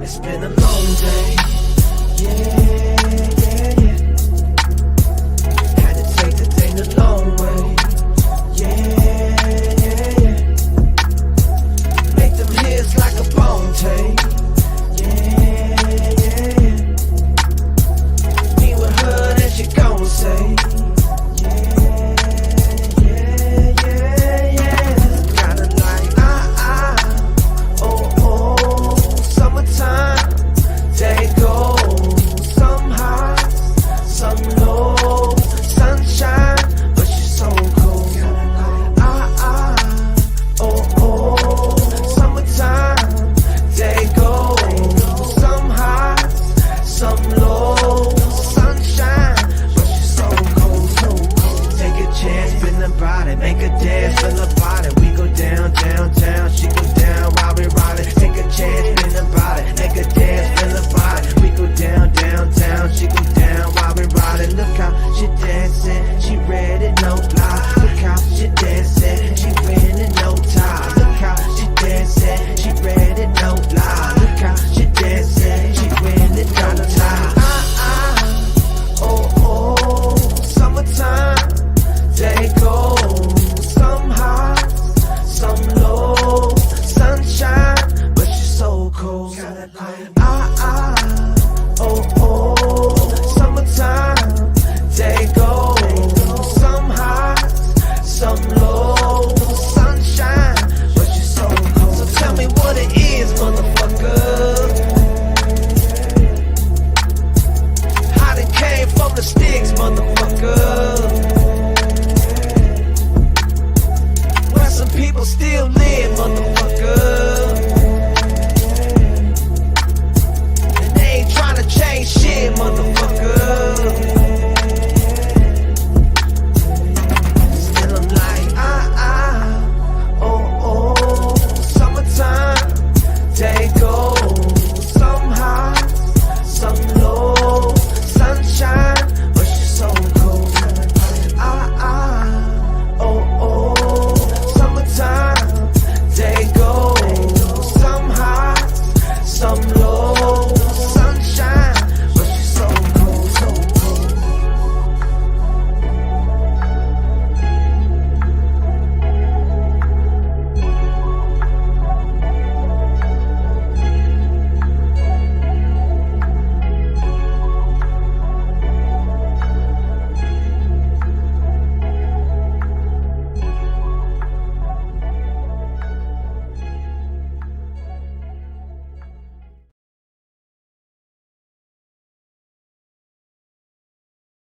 It's been a long day. Yeah. Had to take the thing the long way. Yeah. Make them hits like a bone tape. Yeah. Be with her, then she gon' say. Kinda like oh. Summertime, day goes. Somehow said she ready.